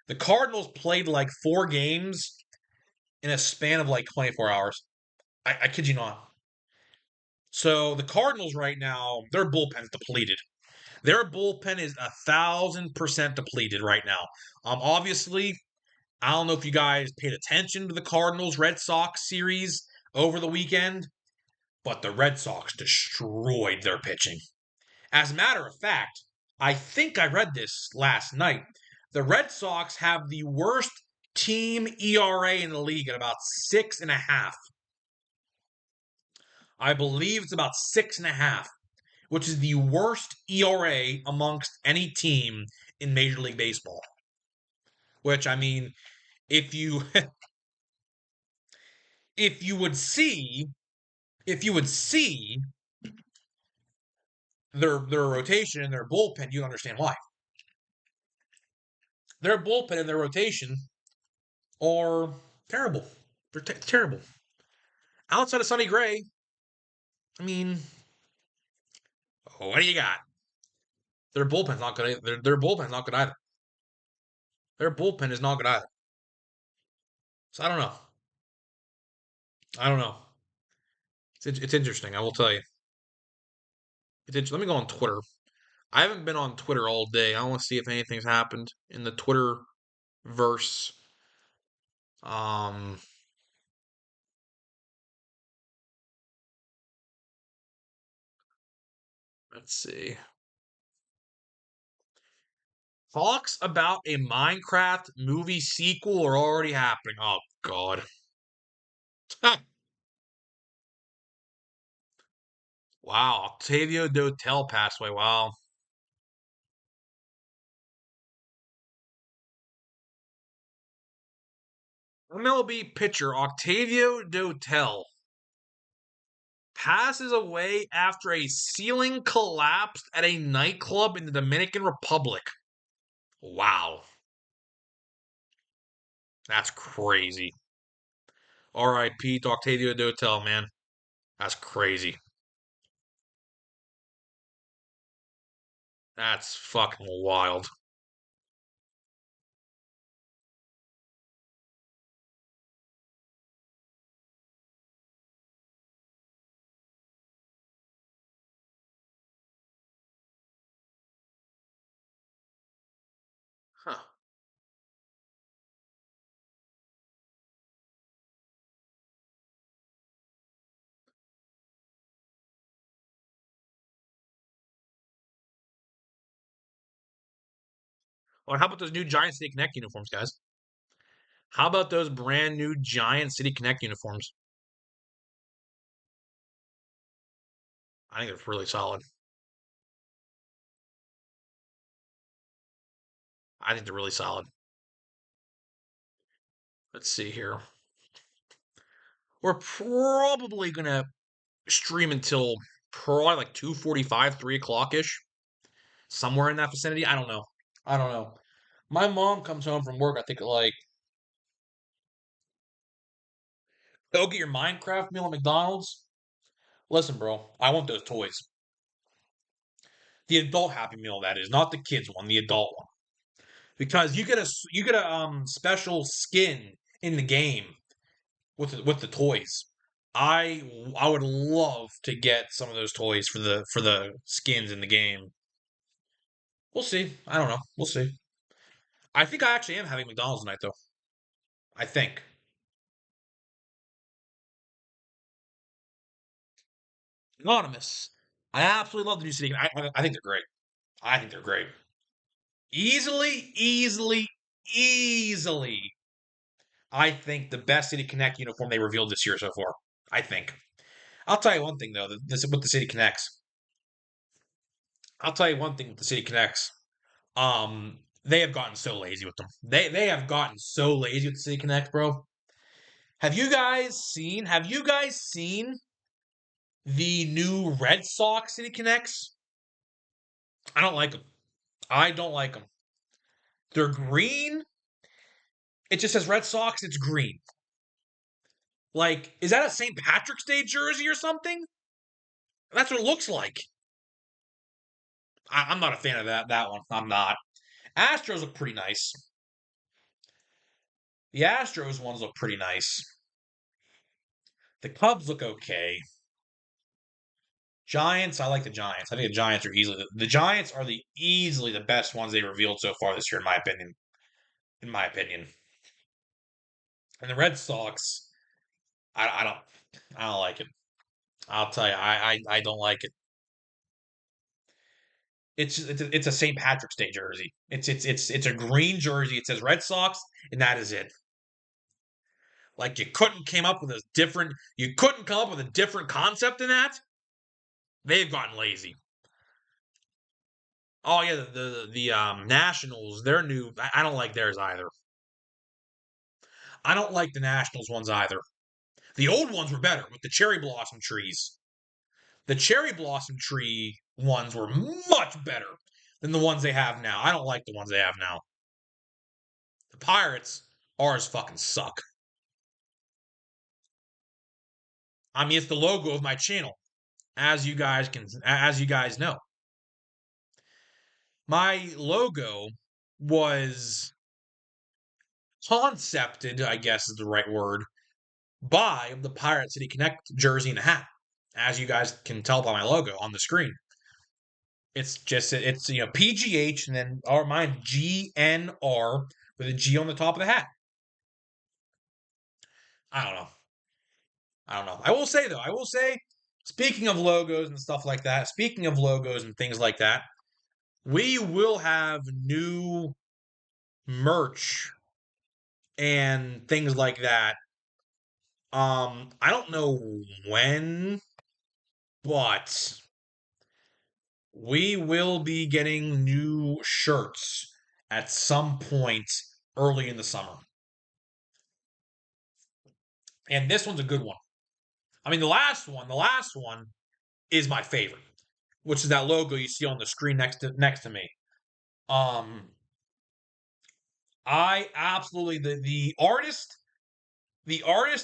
the Cardinals played like 4 games in a span of like 24 hours. I kid you not. So the Cardinals right now, their bullpen's depleted. Their bullpen is 1,000% depleted right now. Obviously, I don't know if you guys paid attention to the Cardinals Red Sox series over the weekend, but the Red Sox destroyed their pitching. As a matter of fact, I think I read this last night. The Red Sox have the worst team ERA in the league at about 6.5. I believe it's about 6.5, which is the worst ERA amongst any team in Major League Baseball. Which, I mean, if you if you would see their rotation and their bullpen, you understand why. Their bullpen and their rotation are terrible. They're terrible. Outside of Sonny Gray, I mean, what do you got? Their bullpen's not good. Their bullpen's not good either. Their bullpen is not good either. So I don't know. I don't know. It's interesting. I will tell you. Let me go on Twitter. I haven't been on Twitter all day. I want to see if anything's happened in the Twitter verse. Um, let's see. Talks about a Minecraft movie sequel are already happening. Oh God. Wow, Octavio Dotel passed away. Wow. MLB pitcher Octavio Dotel passes away after a ceiling collapsed at a nightclub in the Dominican Republic. Wow. That's crazy. R.I.P. to Octavio Dotel, man. That's crazy. That's fucking wild. Huh. Well, how about those new Giant City Connect uniforms, guys? How about those brand new Giant City Connect uniforms? I think they're really solid. I think they're really solid. Let's see here. We're probably gonna stream until probably like 2:45, 3 o'clock ish, somewhere in that vicinity. I don't know. I don't know. My mom comes home from work. I think like, go get your Minecraft meal at McDonald's. Listen, bro, I want those toys. The adult Happy Meal, that is, not the kids one, the adult one, because you get a special skin in the game with the toys. I would love to get some of those toys for the skins in the game. We'll see. I don't know. We'll see. I think I actually am having McDonald's tonight, though. I think. Anonymous. I absolutely love the new city. I think they're great. I think they're great. Easily. I think the best City Connect uniform they revealed this year so far. I think. I'll tell you one thing though. This with the City Connects. I'll tell you one thing with the City Connects. They have gotten so lazy with them. They have gotten so lazy with the City Connects, bro. Have you guys seen the new Red Sox City Connects? I don't like them. I don't like them. They're green. It just says Red Sox. It's green. Like, is that a St. Patrick's Day jersey or something? That's what it looks like. I'm not a fan of that one. I'm not. Astros look pretty nice. The Astros ones look pretty nice. The Cubs look okay. Giants, I like the Giants. I think the Giants are the Giants are easily the best ones they revealed so far this year, in my opinion. In my opinion. And the Red Sox, I don't like it. I'll tell you, I don't like it. It's a St. Patrick's Day jersey. It's a green jersey. It says Red Sox, and that is it. Like you couldn't come up with a different concept than that. They've gotten lazy. Oh yeah, the Nationals, they're new. I don't like theirs either. I don't like the Nationals ones either. The old ones were better with the cherry blossom trees. The cherry blossom tree ones were much better than the ones they have now. I don't like the ones they have now. The Pirates, ours fucking suck. I mean, it's the logo of my channel, as you guys know. My logo was concepted, I guess is the right word, by the Pirate City Connect jersey and hat, as you guys can tell by my logo on the screen. It's PGH and then mine GNR with a G on the top of the hat. I don't know. I will say though, speaking of logos and stuff like that, speaking of logos and things like that, we will have new merch and things like that. I don't know when, but we will be getting new shirts at some point early in the summer. And this one's a good one. I mean, the last one is my favorite, which is that logo you see on the screen next to me. I absolutely the artist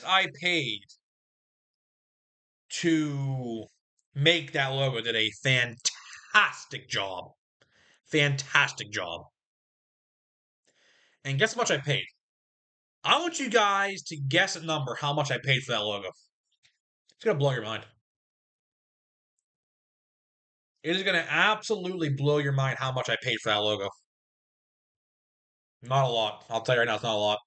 I paid to make that logo did a fantastic job. Fantastic job. And guess how much I paid? I want you guys to guess a number how much I paid for that logo. It's going to blow your mind. It is going to absolutely blow your mind how much I paid for that logo. Not a lot. I'll tell you right now, it's not a lot.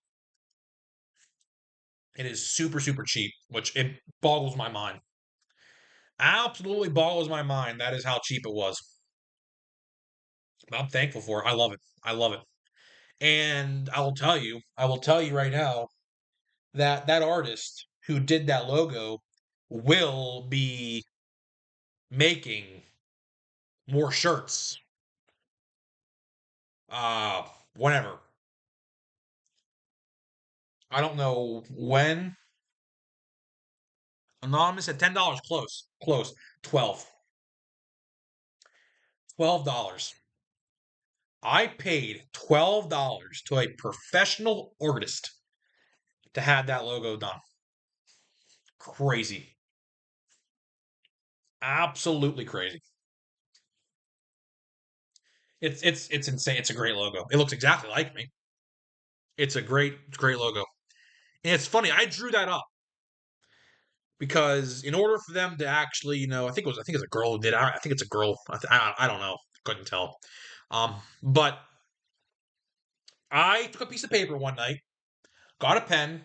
It is super, super cheap, which it boggles my mind. Absolutely boggles my mind. That is how cheap it was. I'm thankful for it. I love it. I love it. And I will tell you right now that that artist who did that logo will be making more shirts. Whenever. I don't know when. Anonymous at $10. Close. Close. 12. $12. I paid $12 to a professional artist to have that logo done. Crazy. Absolutely crazy. It's insane. It's a great logo. It looks exactly like me. It's a great logo. And it's funny, I drew that up because in order for them to actually, I think it's a girl who did it. I think it's a girl. I don't know. Couldn't tell. But I took a piece of paper one night, got a pen,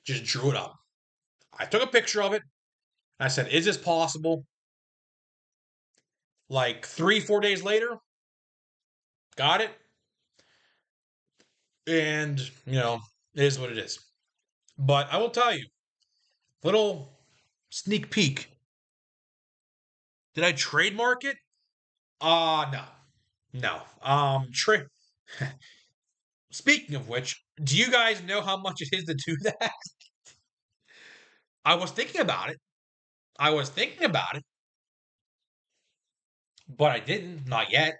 just drew it up. I took a picture of it. I said, "Is this possible?" Like 3-4 days later, got it, and it is what it is. But I will tell you, little sneak peek. Did I trademark it? No. No. Speaking of which, do you guys know how much it is to do that? I was thinking about it. But I didn't. Not yet.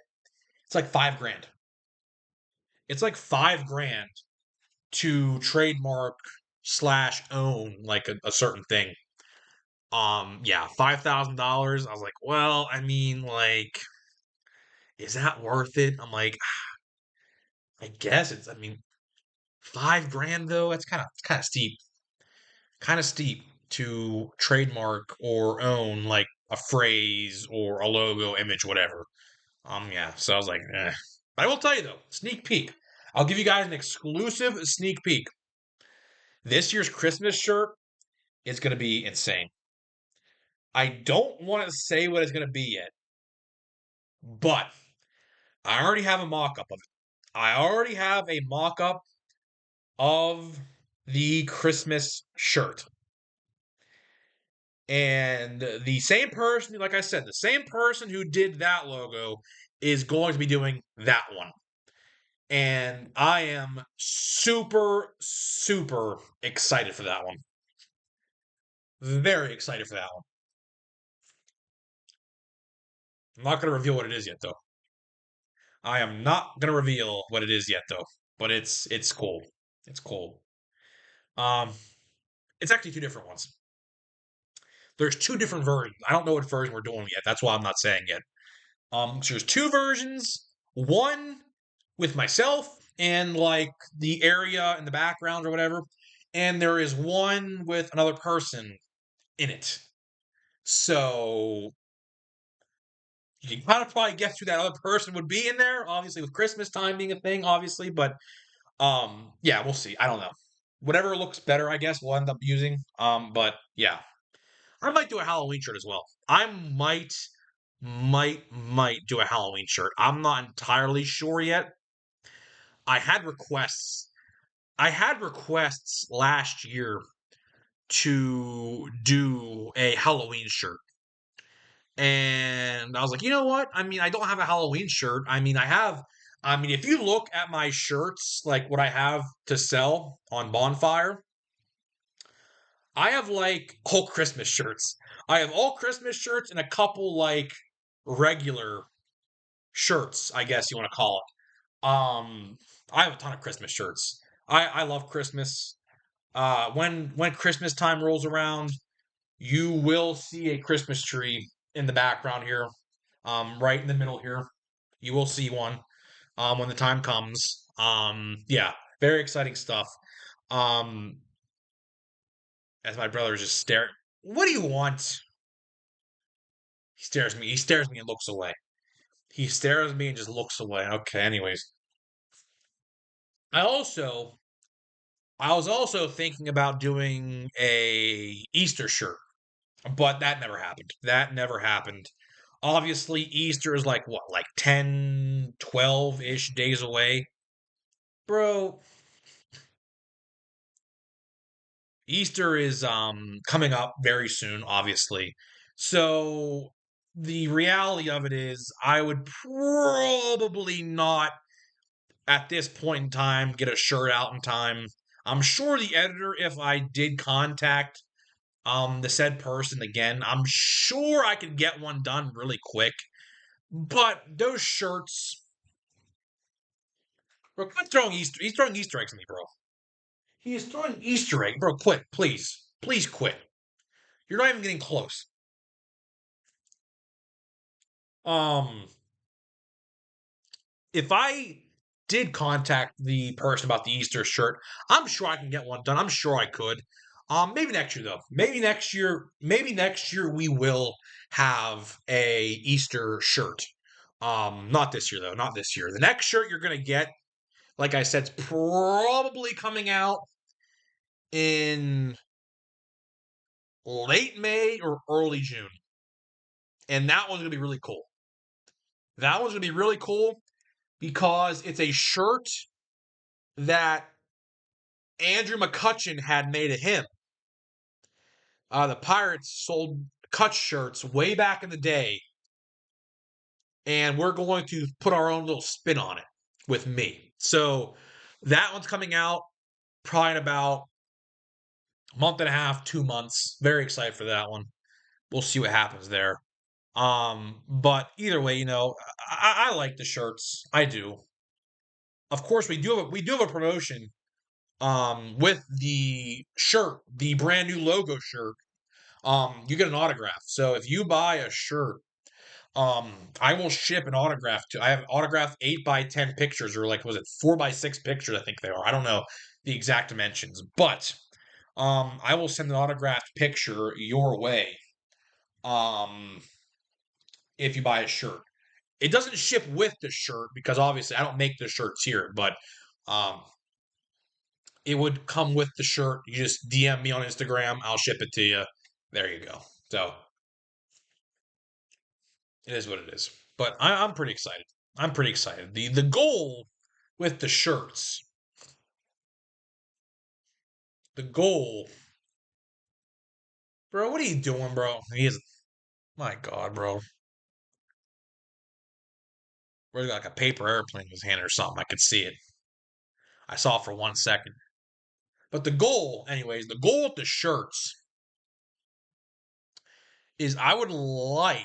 It's like 5 grand. It's like 5 grand to trademark slash own like a certain thing. Yeah, $5,000. I was like, well, I mean, like, is that worth it? I'm like, I guess it's. I mean, 5 grand though. That's kind of steep. Kind of steep to trademark or own like a phrase or a logo, image, whatever. Yeah. So I was like, eh. But I will tell you though, sneak peek. I'll give you guys an exclusive sneak peek. This year's Christmas shirt is going to be insane. I don't want to say what it's going to be yet, but I already have a mock up of it. I already have a mock up of the Christmas shirt. And the same person, like I said, the same person who did that logo is going to be doing that one. And I am super, super excited for that one. Very excited for that one. I'm not going to reveal what it is yet, though. I am not going to reveal what it is yet, though. But it's cool. It's cool. Um, it's actually 2 different ones. There's 2 different versions. I don't know what version we're doing yet. That's why I'm not saying yet. So there's 2 versions. One with myself and like the area in the background or whatever, and there is one with another person in it. So you can kind of probably guess who that other person would be in there. Obviously, with Christmas time being a thing, obviously, but yeah, we'll see. I don't know. Whatever looks better, I guess we'll end up using. But yeah, I might do a Halloween shirt as well. I might do a Halloween shirt. I'm not entirely sure yet. I had requests. I had requests last year to do a Halloween shirt. And I was like, you know what? I mean, I don't have a Halloween shirt. I mean, if you look at my shirts, like what I have to sell on Bonfire, I have like all Christmas shirts. I have all Christmas shirts and a couple like regular shirts, I guess you want to call it. I have a ton of Christmas shirts. I love Christmas. When Christmas time rolls around, you will see a Christmas tree in the background here, right in the middle here. You will see one when the time comes. Yeah, very exciting stuff. Um, as my brother is just staring. What do you want? He stares at me. He stares at me and looks away. He stares at me and just looks away. Okay, anyways. I also I was also thinking about doing a Easter shirt, but that never happened. That never happened. Obviously, Easter is like what, like 10, 12-ish days away. Bro, Easter is coming up very soon, obviously. So the reality of it is I would probably not at this point in time get a shirt out in time. I'm sure the editor, if I did contact the said person again, I'm sure I could get one done really quick. But those shirts, bro, quit throwing Easter. He's throwing Easter eggs at me, bro. He is throwing Easter egg, bro. Quit, please, please quit. You're not even getting close. Um, if I did contact the person about the Easter shirt, I'm sure I can get one done. I'm sure I could. Maybe next year though. Maybe next year. Maybe next year we will have a Easter shirt. Not this year though. Not this year. The next shirt you're gonna get, like I said, it's probably coming out in late May or early June, and that one's gonna be really cool. That one's gonna be really cool because it's a shirt that Andrew McCutcheon had made of him. The Pirates sold Cut shirts way back in the day, and we're going to put our own little spin on it with me. So that one's coming out probably in about a month and a half, 2 months. Very excited for that one. We'll see what happens there. But either way, I like the shirts. I do. Of course, we do have a promotion with the shirt, the brand new logo shirt. You get an autograph. So if you buy a shirt, I will ship an autograph to. I have autographed 8x10 pictures, or like was it 4x6 pictures? I think they are. I don't know the exact dimensions, but I will send an autographed picture your way. Um, if you buy a shirt, it doesn't ship with the shirt because obviously I don't make the shirts here, but um, it would come with the shirt. You just DM me on Instagram. I'll ship it to you. There you go. So it is what it is. But I'm pretty excited. I'm pretty excited. The goal with the shirts, the goal, bro. What are you doing, bro? My God, bro. Where's like a paper airplane in his hand or something? I could see it. I saw it for 1 second. But the goal, anyways, the goal with the shirts is I would like.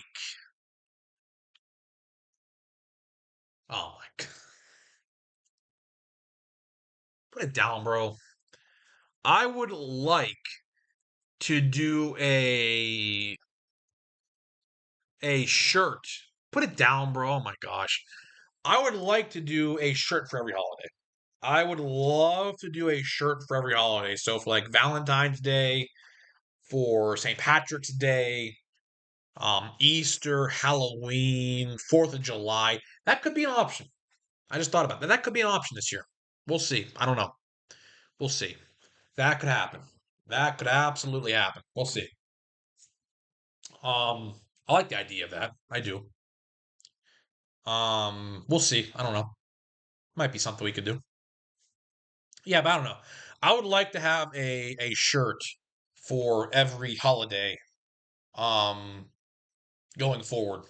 Oh my God. Put it down, bro. I would like to do a shirt. Put it down, bro. Oh my gosh. I would like to do a shirt for every holiday. I would love to do a shirt for every holiday. So for like Valentine's Day, for St. Patrick's Day, Easter, Halloween, 4th of July, that could be an option. I just thought about that. That could be an option this year. We'll see. I don't know. We'll see. That could happen. That could absolutely happen. We'll see. I like the idea of that. I do. We'll see. I don't know. Might be something we could do. Yeah, but I don't know. I would like to have a shirt for every holiday um going forward.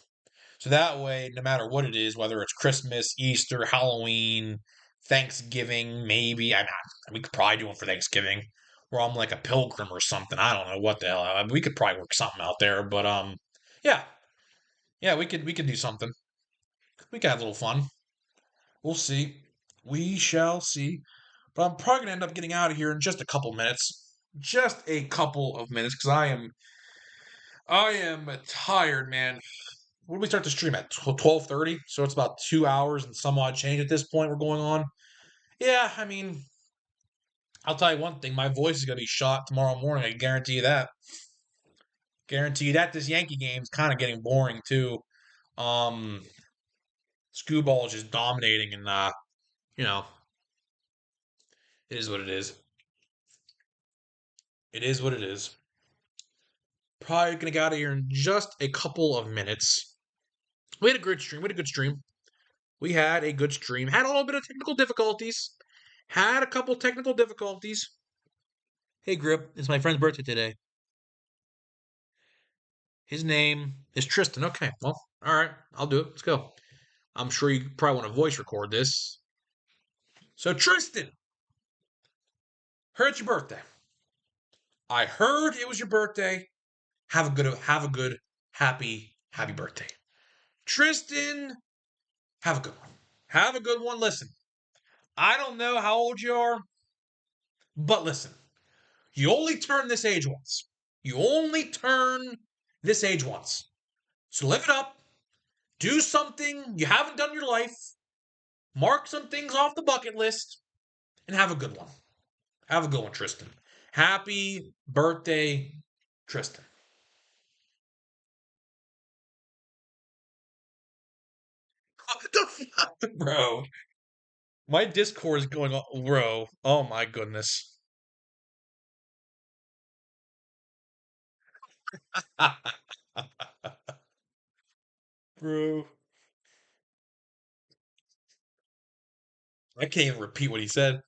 So that way, no matter what it is, whether it's Christmas, Easter, Halloween, Thanksgiving, maybe we could probably do one for Thanksgiving, where I'm like a pilgrim or something. I don't know what the hell. We could probably work something out there, but yeah, yeah, we could do something. We could have a little fun. We'll see. We shall see. But I'm probably gonna end up getting out of here in just a couple minutes. Just a couple of minutes, because I am tired, man. When did we start the stream at 12:30? So it's about 2 hours and some odd change at this point we're going on. Yeah, I mean, I'll tell you one thing, my voice is gonna be shot tomorrow morning. I guarantee you that. Guarantee you that. This Yankee game is kind of getting boring too. Um, Screwball is just dominating, and you know, it is what it is. It is what it is. Probably gonna get out of here in just a couple of minutes. We had a good stream. We had a good stream. We had a good stream. Had a little bit of technical difficulties. Had a couple technical difficulties. Hey, Grip, it's my friend's birthday today. His name is Tristan. Okay, well, all right, I'll do it. Let's go. I'm sure you probably want to voice record this. So, Tristan, heard it's your birthday. I heard it was your birthday. Have a good, happy birthday. Tristan, have a good one. Have a good one. Listen, I don't know how old you are, but listen, you only turn this age once. You only turn this age once. So live it up. Do something you haven't done in your life. Mark some things off the bucket list and have a good one. Have a good one, Tristan. Happy birthday, Tristan. What the fuck, bro? My Discord is going on, bro. Oh my goodness. Bro. I can't even repeat what he said.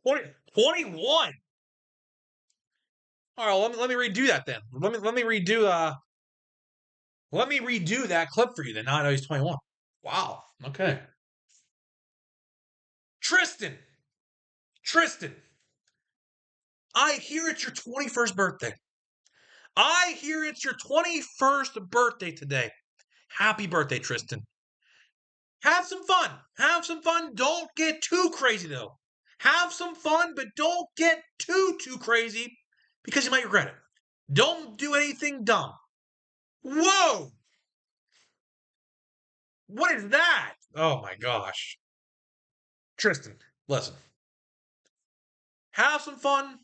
21. All right, let me redo that then. Let me redo that clip for you then. Now I know he's 21. Wow. Okay. Tristan. Tristan. I hear it's your 21st birthday. I hear it's your 21st birthday today. Happy birthday, Tristan. Have some fun. Have some fun. Don't get too crazy, though. Have some fun, but don't get too crazy because you might regret it. Don't do anything dumb. Whoa! What is that? Oh my gosh. Tristan, listen. Have some fun,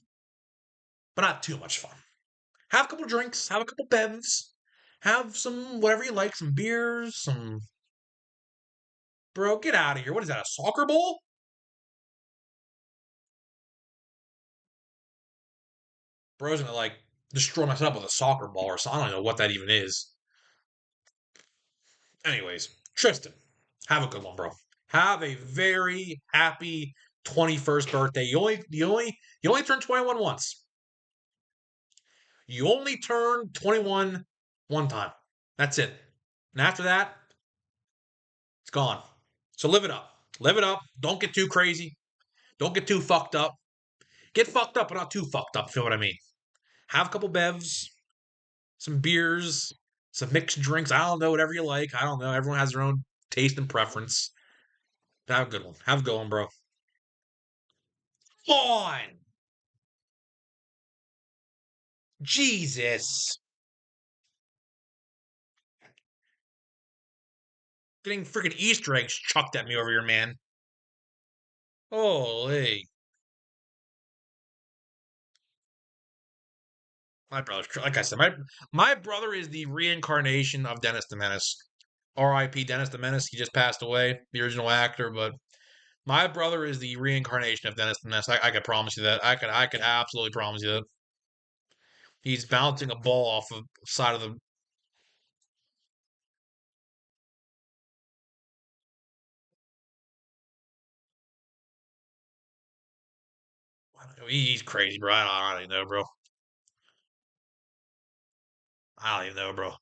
but not too much fun. Have a couple drinks, have a couple bevs, have some whatever you like, some beers, some. Bro, get out of here. What is that, a soccer ball? Bro's gonna like destroy my setup with a soccer ball or something. I don't know what that even is. Anyways, Tristan, have a good one, bro. Have a very happy 21st birthday. You only turned 21 once. You only turn 21 one time. That's it. And after that, it's gone. So live it up. Live it up. Don't get too crazy. Don't get too fucked up. Get fucked up, but not too fucked up, if you know what I mean. Have a couple bevs, some beers, some mixed drinks. I don't know, whatever you like. I don't know. Everyone has their own taste and preference. Have a good one. Have a good one, bro. On. Jesus. Getting freaking Easter eggs chucked at me over here, man. Holy. My brother's like I said, my brother is the reincarnation of Dennis the Menace. R.I.P. Dennis the Menace. He just passed away, the original actor, but my brother is the reincarnation of Dennis the Menace. I could promise you that. I could absolutely promise you that. He's bouncing a ball off the side of the. He's crazy, bro. I don't even know, bro. I don't even know, bro.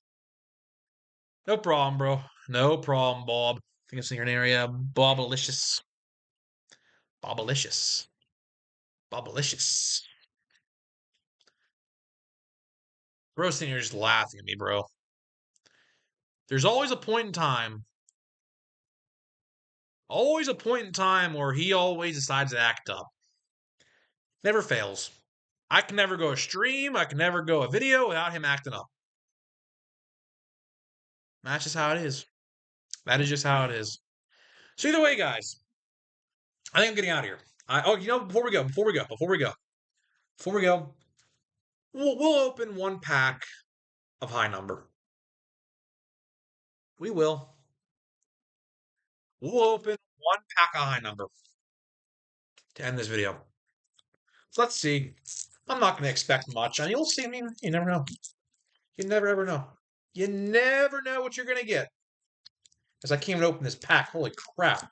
No problem, bro. No problem, Bob. I think it's in your area. Bobalicious. Bobalicious. Bobalicious. Bro's sitting here just laughing at me, bro. There's always a point in time where he always decides to act up. Never fails. I can never go a stream, I can never go a video without him acting up. That's just how it is. That is just how it is. So either way, guys, I think I'm getting out of here. Before we go, we'll open one pack of high number. We will. We'll open one pack of high number to end this video. So let's see. I'm not going to expect much, and you'll see. I mean, you never know. You never ever know. You never know what you're going to get. As I came and opened this pack, holy crap!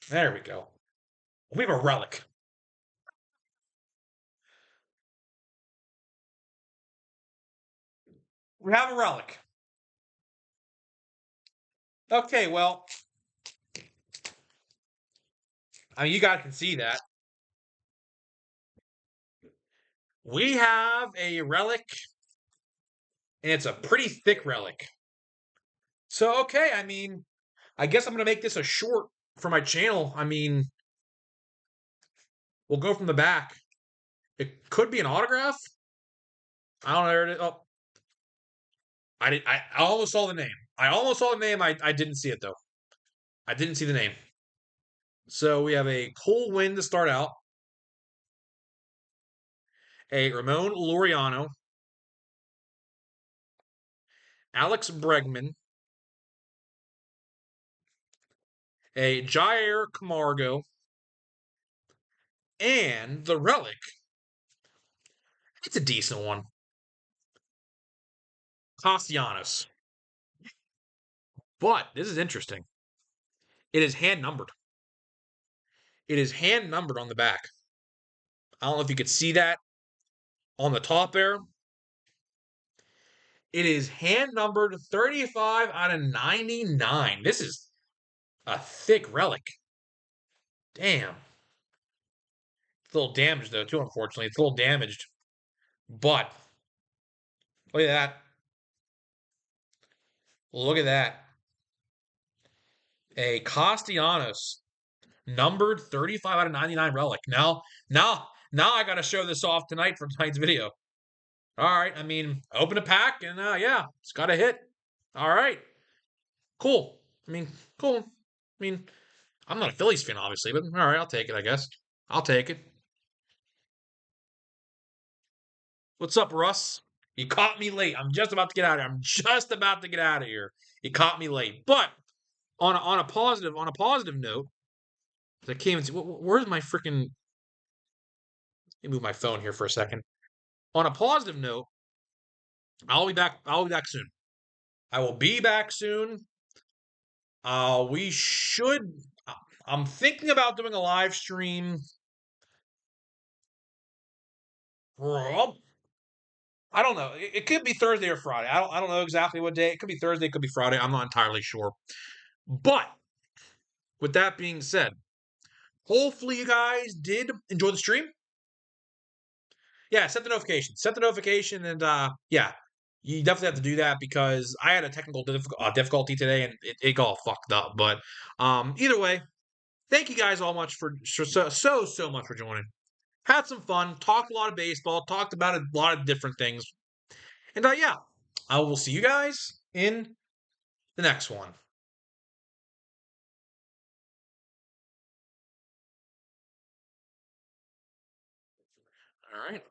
There we go. We have a relic. We have a relic. Okay, well, I mean, you guys can see that. We have a relic, and it's a pretty thick relic. So, okay, I mean, I guess I'm going to make this a short for my channel. I mean, we'll go from the back. It could be an autograph. I don't know. Where it is. Oh, I almost saw the name. I almost saw the name. I didn't see it, though. I didn't see the name. So we have a Cole Winn to start out, a Ramon Laureano, Alex Bregman, a Jair Camargo, and the relic. It's a decent one. Castellanos. But this is interesting. It is hand numbered. It is hand numbered on the back. I don't know if you could see that on the top there. It is hand numbered 35 out of 99. This is a thick relic. Damn. It's a little damaged, though, too, unfortunately. It's a little damaged. But Look at that. Look at that. A Castellanos numbered 35 out of 99 relic. Now I got to show this off tonight for tonight's video. All right. I mean, open a pack and yeah, it's got a hit. All right. Cool. I mean, cool. I mean, I'm not a Phillies fan, obviously, but all right, I'll take it, I guess. I'll take it. What's up, Russ? You caught me late. I'm just about to get out of here. I'm just about to get out of here. You caught me late. But on a positive note, I can't even see where's my freaking. Let me move my phone here for a second. On a positive note, I'll be back. I'll be back soon. I will be back soon. We should. I'm thinking about doing a live stream. I don't know. It could be Thursday or Friday. I don't know exactly what day. It could be Thursday. It could be Friday. I'm not entirely sure. But with that being said, hopefully you guys did enjoy the stream. Yeah, set the notification. Set the notification, and yeah, you definitely have to do that because I had a technical difficulty today, and it got all fucked up. But either way, thank you guys all much for so much for joining. Had some fun. Talked a lot of baseball. Talked about a lot of different things. And yeah, I will see you guys in the next one. All right.